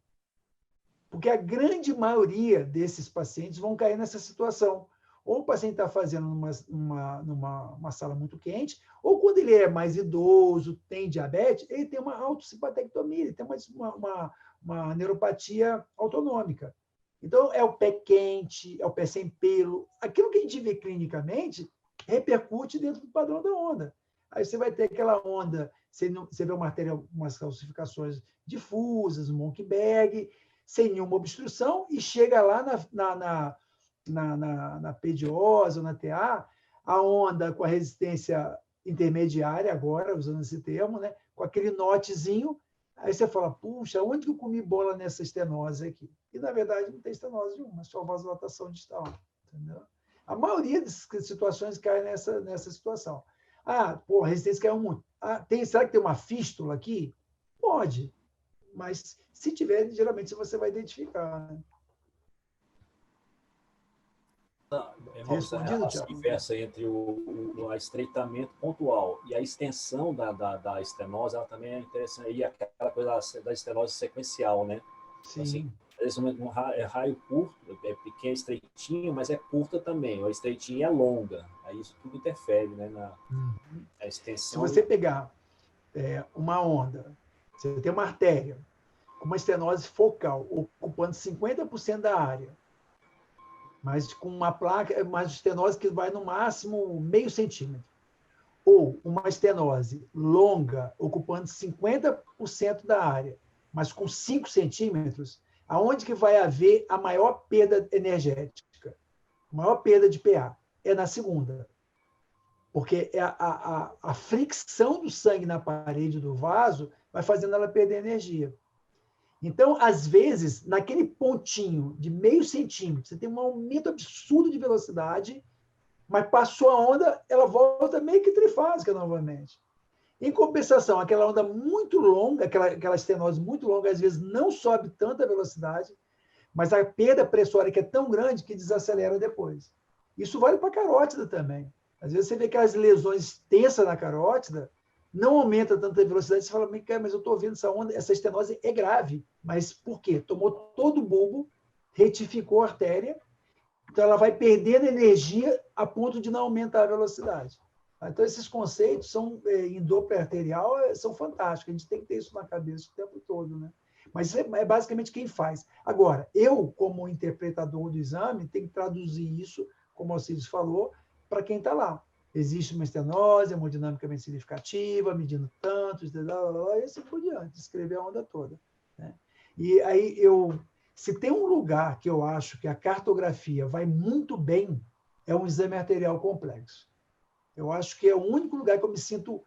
Porque a grande maioria desses pacientes vão cair nessa situação. Ou o paciente está fazendo numa sala muito quente, ou quando ele é mais idoso, tem diabetes, ele tem uma autossipatectomia, ele tem uma neuropatia autonômica. Então, é o pé quente, é o pé sem pelo. Aquilo que a gente vê clinicamente repercute dentro do padrão da onda. Aí você vai ter aquela onda, você vê uma artéria, umas calcificações difusas, um monkey bag, sem nenhuma obstrução, e chega lá na pediosa ou na TA, a onda com a resistência intermediária, agora, usando esse termo, né? Com aquele notezinho, aí você fala, puxa, onde que eu comi bola nessa estenose aqui? E, na verdade, não tem estenose nenhuma, é só vasodilatação distal. Entendeu? A maioria das situações cai nessa situação. Ah, pô, a resistência caiu muito. Ah, será que tem uma fístula aqui? Pode, mas se tiver, geralmente você vai identificar. Né? Respondido, a diferença entre o estreitamento pontual e a extensão da estenose, ela também é interessante. E aquela coisa da estenose sequencial, né? Sim. Assim, é raio curto, é pequeno, estreitinho, mas é curta também. A estreitinha é longa. Aí isso tudo interfere, né, na extensão. Se você pegar uma onda, você tem uma artéria com uma estenose focal ocupando 50% da área, mas com uma placa, mais estenose que vai no máximo meio centímetro, ou uma estenose longa ocupando 50% da área, mas com 5 centímetros, aonde que vai haver a maior perda energética, a maior perda de PA? É na segunda. Porque a fricção do sangue na parede do vaso vai fazendo ela perder energia. Então, às vezes, naquele pontinho de meio centímetro, você tem um aumento absurdo de velocidade, mas passou a onda, ela volta meio que trifásica novamente. Em compensação, aquela onda muito longa, aquela estenose muito longa, às vezes não sobe tanta velocidade, mas a perda pressórica é tão grande que desacelera depois. Isso vale para a carótida também. Às vezes você vê aquelas lesões tensas na carótida, não aumenta tanta velocidade, você fala, mas eu estou vendo essa onda, essa estenose é grave. Mas por quê? Tomou todo o bulbo, retificou a artéria, então ela vai perdendo energia a ponto de não aumentar a velocidade. Então, esses conceitos em Doppler arterial são fantásticos. A gente tem que ter isso na cabeça o tempo todo. Né? Mas isso é basicamente quem faz. Agora, eu, como interpretador do exame, tenho que traduzir isso, como o Alcides falou, para quem está lá. Existe uma estenose, hemodinamicamente significativa, medindo tantos, e assim por diante, escrever a onda toda. Né? E aí, se tem um lugar que eu acho que a cartografia vai muito bem, é um exame arterial complexo. Eu acho que é o único lugar que eu me sinto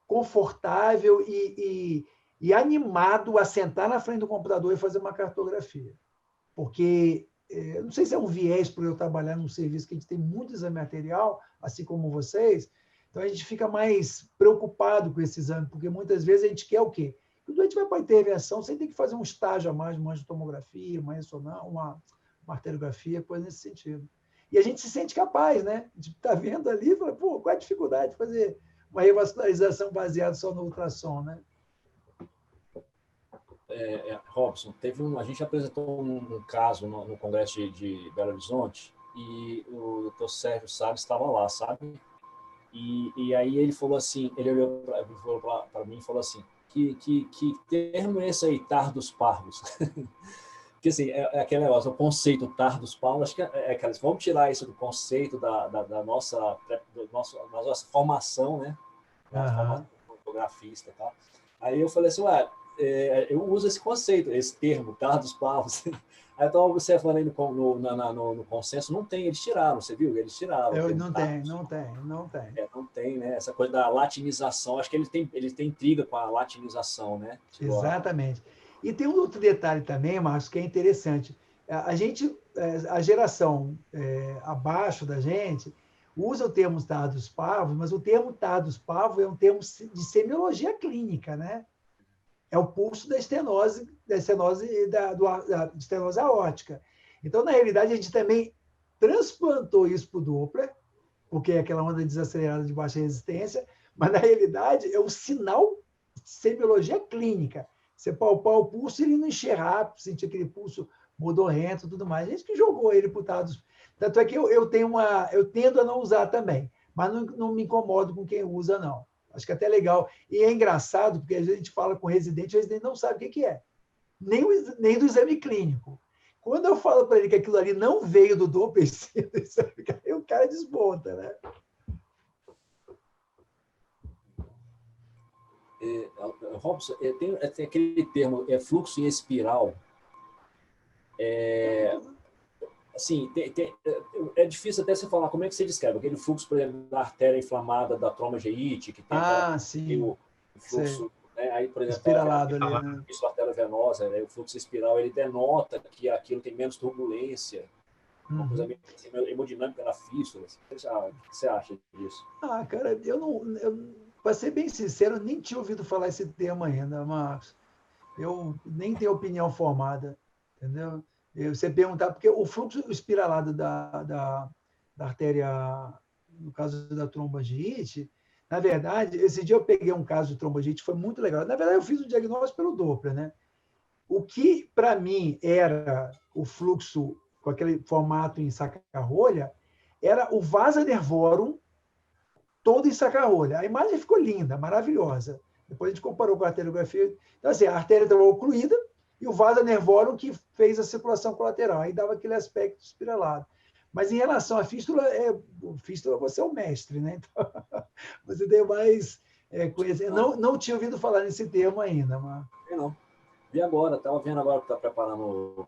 confortável e animado a sentar na frente do computador e fazer uma cartografia. Porque, não sei se é um viés por eu trabalhar num serviço que a gente tem muito exame arterial, assim como vocês, então a gente fica mais preocupado com esse exame, porque muitas vezes a gente quer o quê? Que o doente vai para a intervenção sem ter que fazer um estágio a mais, uma angiotomografia, uma ressonância, uma arteriografia, coisa nesse sentido. E a gente se sente capaz, né? De estar vendo ali e falar, pô, qual é a dificuldade de fazer uma revascularização baseada só no ultrassom, né? Robson, a gente apresentou um caso no Congresso de Belo Horizonte e o doutor Sérgio Salles estava lá, sabe? E aí ele falou assim, ele olhou para mim e falou assim, que termo é esse aí, tardos parvos? Porque assim, é aquele negócio, o conceito tardos parvos, acho que aquelas, vamos tirar isso do conceito da nossa formação, né? Nossa formação fotografista e tal. Aí eu falei assim, eu uso esse conceito, esse termo, tardos parvos. Aí eu estava observando aí no consenso, não tem, eles tiraram, você viu? Eles tiraram. Não tem. Não tem, né? Essa coisa da latinização, acho que ele tem intriga com a latinização, né? Tipo, exatamente. E tem um outro detalhe também, Marcos, que é interessante. A geração abaixo da gente usa o termo tardos parvos, mas o termo tardos parvos é um termo de semiologia clínica, né? É o pulso da estenose aórtica. Então, na realidade, a gente também transplantou isso para o Doppler, porque é aquela onda desacelerada de baixa resistência, mas, na realidade, é um sinal de semiologia clínica. Você palpar o pulso e ele não encher rápido, sentir aquele pulso modorrento e tudo mais. A gente que jogou ele para o tardos. Tanto é que eu tendo a não usar também, mas não me incomodo com quem usa, não. Acho que é até legal. E é engraçado, porque a gente fala com o residente não sabe o que é. Nem do exame clínico. Quando eu falo para ele que aquilo ali não veio do Doppler, aí o cara desmonta, né? Robson, tem aquele termo, fluxo em espiral. Assim, é difícil até você falar como é que você descreve. Aquele fluxo, por exemplo, da artéria inflamada da tromba geite, que tem o fluxo, né? Aí, por exemplo, espiralado ali, né? Isso, artéria venosa, né? O fluxo espiral, ele denota que aquilo tem menos turbulência, uma coisa meio hemodinâmica na fístula. O que você acha disso? Cara, para ser bem sincero, eu nem tinha ouvido falar esse termo ainda, mas eu nem tenho opinião formada, entendeu? Você perguntar, porque o fluxo espiralado da artéria, no caso da trombangite, na verdade, esse dia eu peguei um caso de trombangite, foi muito legal. Na verdade, eu fiz o diagnóstico pelo Doppler, né? O que, para mim, era o fluxo com aquele formato em saca-rolha, era o vasa nervorum todo em saca-rolha. A imagem ficou linda, maravilhosa. Depois a gente comparou com a arteriografia. Então, assim, a artéria estava ocluída, e o vasa nervorum que fez a circulação colateral. Aí dava aquele aspecto espiralado. Mas em relação à fístula, fístula você é o mestre, né? Então, você tem mais conhecimento. Não tinha ouvido falar nesse termo ainda, mas... Não. Vi agora, estava vendo agora que está preparando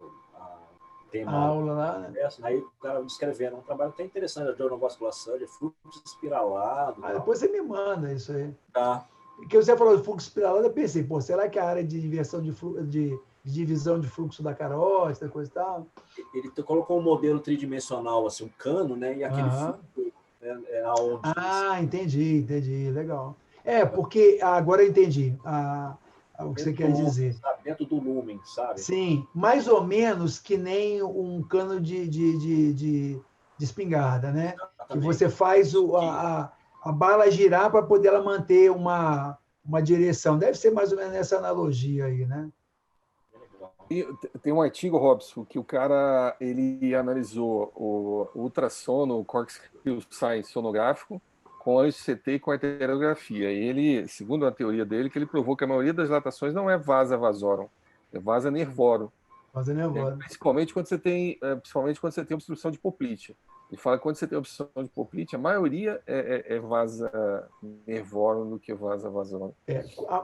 a aula lá, né? Aí o cara descrevendo um trabalho até interessante da Journal Vascular Surgery, fluxo espiralado. Depois você me manda isso aí. Tá. Porque você falou de fluxo espiralado, eu pensei, será que a área de inversão de divisão de fluxo da carótida, coisa e tal? Ele colocou um modelo tridimensional, assim, um cano, né? E aquele fluxo aonde... Entendi, legal. Porque agora eu entendi o que você quer dizer. Sabe? Dentro do lumen, sabe? Sim, mais ou menos que nem um cano de espingarda, né? Exatamente. Que você faz a bala girar para poder ela manter uma direção. Deve ser mais ou menos essa analogia aí, né? E tem um artigo, Robson, que o cara ele analisou o ultrassom, o corkscrew science sonográfico, com anjo-CT e com arteriografia. E ele, segundo a teoria dele, que ele provou que a maioria das dilatações não é vasa vasorum, é vasa nervorum. Vasa nervorum. Principalmente quando você tem obstrução de poplite. Ele fala que quando você tem obstrução de poplite, a maioria é vasa nervorum do que vasa vasorum.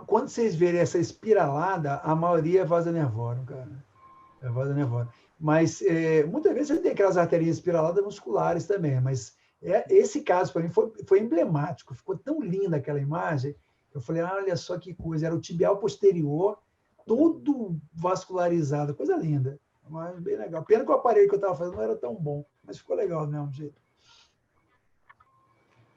Quando vocês verem essa espiralada, a maioria é vasa nervorum, cara. É vasa nervorum. Mas muitas vezes você tem aquelas arterias espiraladas musculares também, mas esse caso, para mim, foi emblemático. Ficou tão linda aquela imagem. Eu falei, olha só que coisa. Era o tibial posterior, todo vascularizado. Coisa linda. Mas bem legal. Pena que o aparelho que eu estava fazendo não era tão bom, mas ficou legal do mesmo jeito.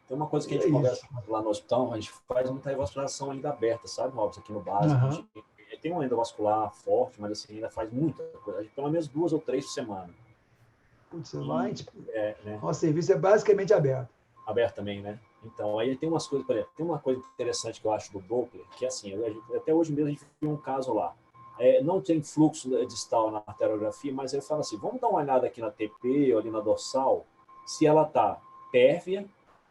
Tem uma coisa que a gente conversa lá no hospital, a gente faz muita revascularização ainda aberta, sabe, Robson? Aqui no básico. A gente tem um endovascular forte, mas assim, ainda faz muita coisa. A gente, pelo menos 2 ou 3 por semana. Putz, lá, nosso serviço é basicamente aberto. Aberto também, né? Então, aí tem umas coisas, por exemplo, tem uma coisa interessante que eu acho do Doppler, que é assim, até hoje mesmo a gente viu um caso lá. Não tem fluxo distal na arteriografia, mas ele fala assim, vamos dar uma olhada aqui na TP ou ali na dorsal, se ela está pérvia,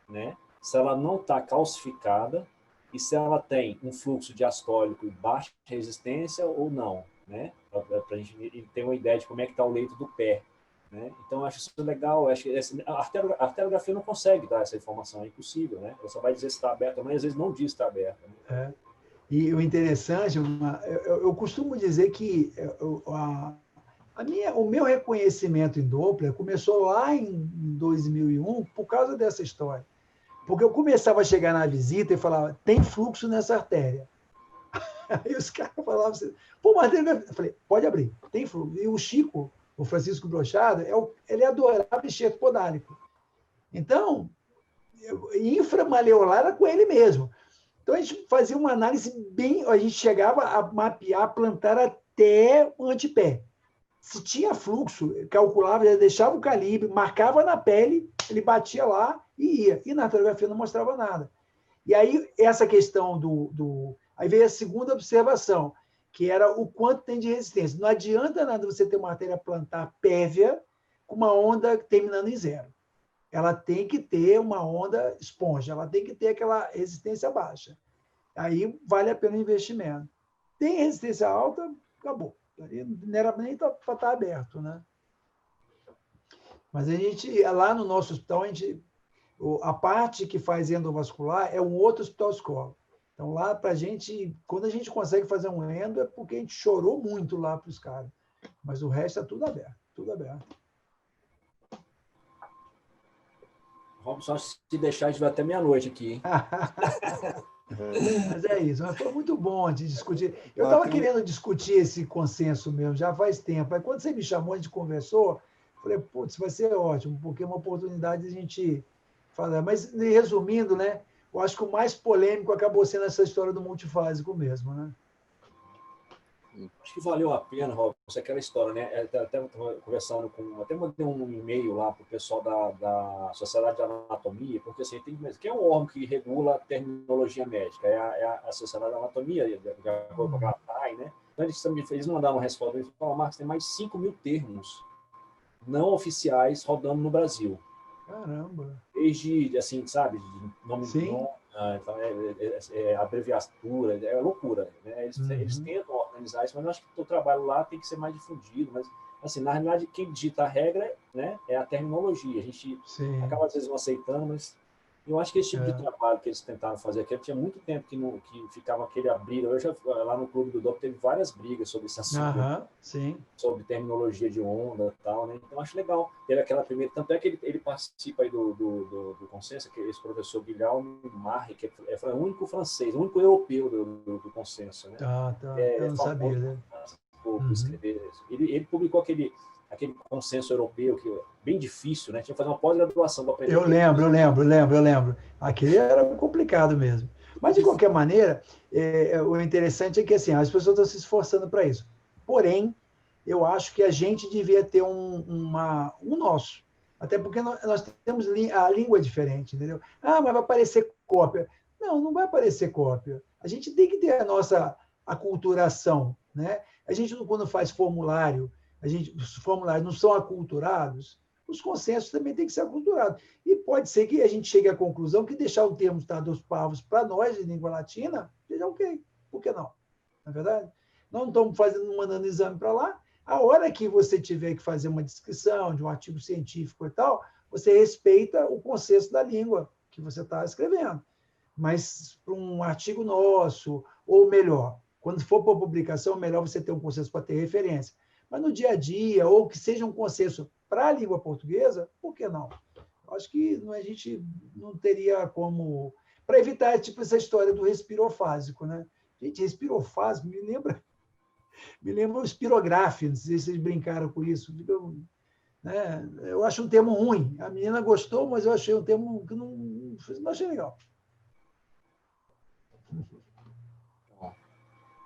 né? Se ela não está calcificada e se ela tem um fluxo diastólico e baixa resistência ou não, né? Para a gente ter uma ideia de como é que está o leito do pé. Né? Então, eu acho isso legal. Eu acho que a arteriografia não consegue dar essa informação, é impossível. Né? Ela só vai dizer se está aberta, mas às vezes não diz se está aberta. Né? E o interessante, eu costumo dizer que o meu reconhecimento em Doppler começou lá em 2001 por causa dessa história. Porque eu começava a chegar na visita e falava, tem fluxo nessa artéria. Aí os caras falavam assim, pô, mas eu falei, pode abrir, tem fluxo. E o Chico, o Francisco Brochado, ele adorava enxerto podálico. Então, inframaleolar era com ele mesmo. Então, a gente fazia uma análise bem... A gente chegava a mapear, plantar até o antepé. Se tinha fluxo, calculava, já deixava o calibre, marcava na pele, ele batia lá e ia. E na arteriografia não mostrava nada. E aí, essa questão Aí veio a segunda observação, que era o quanto tem de resistência. Não adianta nada você ter uma artéria plantar pérvia com uma onda terminando em zero. Ela tem que ter uma onda esponja, ela tem que ter aquela resistência baixa. Aí vale a pena o investimento. Tem resistência alta, acabou. Não era nem para estar aberto, né? Mas a gente, lá no nosso hospital, a parte que faz endovascular é um outro hospital escola. Então, lá para a gente, quando a gente consegue fazer um endo, é porque a gente chorou muito lá para os caras. Mas o resto é tudo aberto, tudo aberto. Robson, se deixar, a gente vai até meia-noite aqui, hein? Mas é isso, mas foi muito bom de discutir. Eu estava querendo discutir esse consenso mesmo, já faz tempo. Aí quando você me chamou, a gente conversou, falei, putz, vai ser ótimo, porque é uma oportunidade de a gente falar. Mas, resumindo, né, eu acho que o mais polêmico acabou sendo essa história do multifásico mesmo, né? Acho que valeu a pena, Robson, aquela história, né? Até conversando até mandei um e-mail lá para o pessoal da Sociedade de Anatomia, porque assim, que é um órgão que regula a terminologia médica, é a Sociedade de Anatomia, de acordo com a TAI, né? Então eles mandaram uma resposta, eles falaram, Marcos, tem mais de 5 mil termos não oficiais rodando no Brasil. Caramba! Desde, assim, sabe, de nome, então, abreviatura, é loucura. Né? Eles tentam organizar isso, mas eu acho que o trabalho lá tem que ser mais difundido. Mas, assim, na realidade, quem digita a regra, né, é a terminologia. A gente acaba, às vezes, não aceitando, mas eu acho que esse tipo de trabalho que eles tentaram fazer aqui, tinha muito tempo que ficava aquele abrir. Lá no Clube do Doppler teve várias brigas sobre esse assunto, sobre terminologia de onda e tal, né? Então, acho legal. Teve aquela primeira... Tanto é que ele participa aí do consenso, que esse professor Guilherme Marre, que é o único francês, o único europeu do consenso, né? Eu não sabia, né? Escrever. Ele publicou aquele consenso europeu, que é bem difícil, né? Tinha que fazer uma pós-graduação para aprender. Eu lembro. Aquele era complicado mesmo. Mas, de qualquer maneira, o interessante é que assim, as pessoas estão se esforçando para isso. Porém, eu acho que a gente devia ter um nosso. Até porque nós temos a língua diferente, entendeu? Ah, mas vai aparecer cópia. Não vai aparecer cópia. A gente tem que ter a nossa aculturação, né? A gente, quando faz formulário, os formulários não são aculturados, os consensos também têm que ser aculturados. E pode ser que a gente chegue à conclusão que deixar o termo dos pavos para nós, de língua latina, seja ok. Por que não? Não é verdade? Não estamos mandando exame para lá. A hora que você tiver que fazer uma descrição de um artigo científico e tal, você respeita o consenso da língua que você está escrevendo. Mas para um artigo nosso, ou melhor, quando for para publicação, melhor você ter um consenso para ter referência. Mas no dia a dia, ou que seja um consenso para a língua portuguesa, por que não? Acho que a gente não teria como... Para evitar essa história do respirofásico, né? Gente, respirofásico me lembra o espirográfico, não sei se vocês brincaram com isso. Né? Eu acho um termo ruim. A menina gostou, mas eu achei um termo que não achei legal.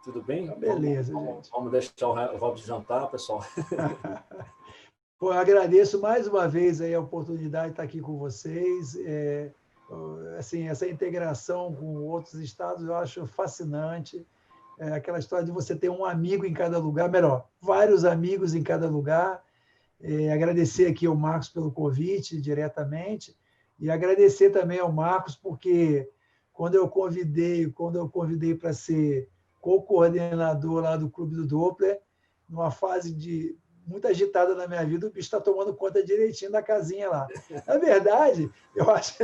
Tudo bem? Então, beleza, gente. Vamos deixar o Robson jantar, pessoal. Pô, eu agradeço mais uma vez aí a oportunidade de estar aqui com vocês. assim, essa integração com outros estados eu acho fascinante. Aquela história de você ter um amigo em cada lugar, melhor, vários amigos em cada lugar. Agradecer aqui ao Marcos pelo convite diretamente e agradecer também ao Marcos porque quando eu convidei para ser co-coordenador lá do Clube do Doppler, numa fase muito agitada na minha vida, o bicho está tomando conta direitinho da casinha lá. Na verdade, eu acho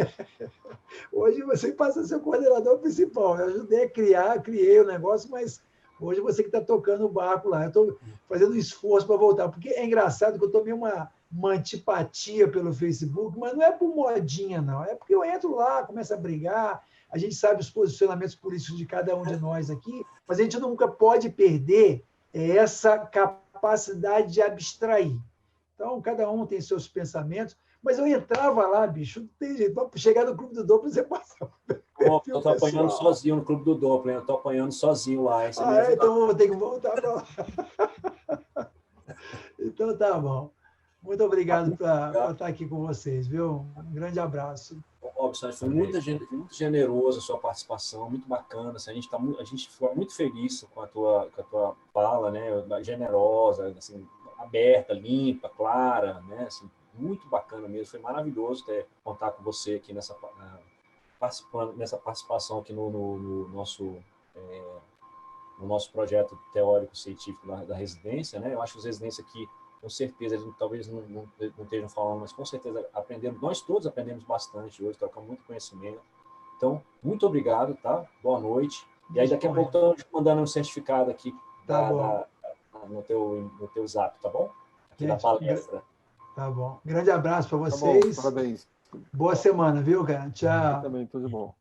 hoje você passa a ser o coordenador principal. Eu ajudei a criei o negócio, mas hoje você que está tocando o barco lá. Eu estou fazendo um esforço para voltar, porque é engraçado que eu tomei uma antipatia pelo Facebook, mas não é por modinha, não. É porque eu entro lá, começo a brigar, a gente sabe os posicionamentos políticos de cada um de nós aqui, mas a gente nunca pode perder essa capacidade de abstrair. Então, cada um tem seus pensamentos, mas eu entrava lá, bicho, não tem jeito. Para chegar no Clube do Doppler, você passa. Eu estou apanhando sozinho no Clube do Doppler, eu estou apanhando sozinho lá. Então eu vou ter que voltar para lá. Então tá bom. Muito obrigado por estar aqui com vocês, viu? Um grande abraço. Robson, foi muito generoso a sua participação, muito bacana. Assim, a gente ficou muito feliz com a tua fala, né? Generosa, assim, aberta, limpa, clara, né? Assim, muito bacana mesmo. Foi maravilhoso contar com você aqui nessa participação aqui no nosso projeto teórico científico da residência, né? Eu acho que os residentes aqui, com certeza, eles talvez não estejam falando, mas com certeza nós todos aprendemos bastante hoje, trocamos muito conhecimento. Então, muito obrigado, tá? Boa noite. E aí, daqui a pouco, estamos mandando um certificado aqui no teu zap, tá bom? Aqui da palestra. Tá bom. Grande abraço para vocês. Tá bom, parabéns. Boa semana, viu, cara? Tchau. Também, tudo bom.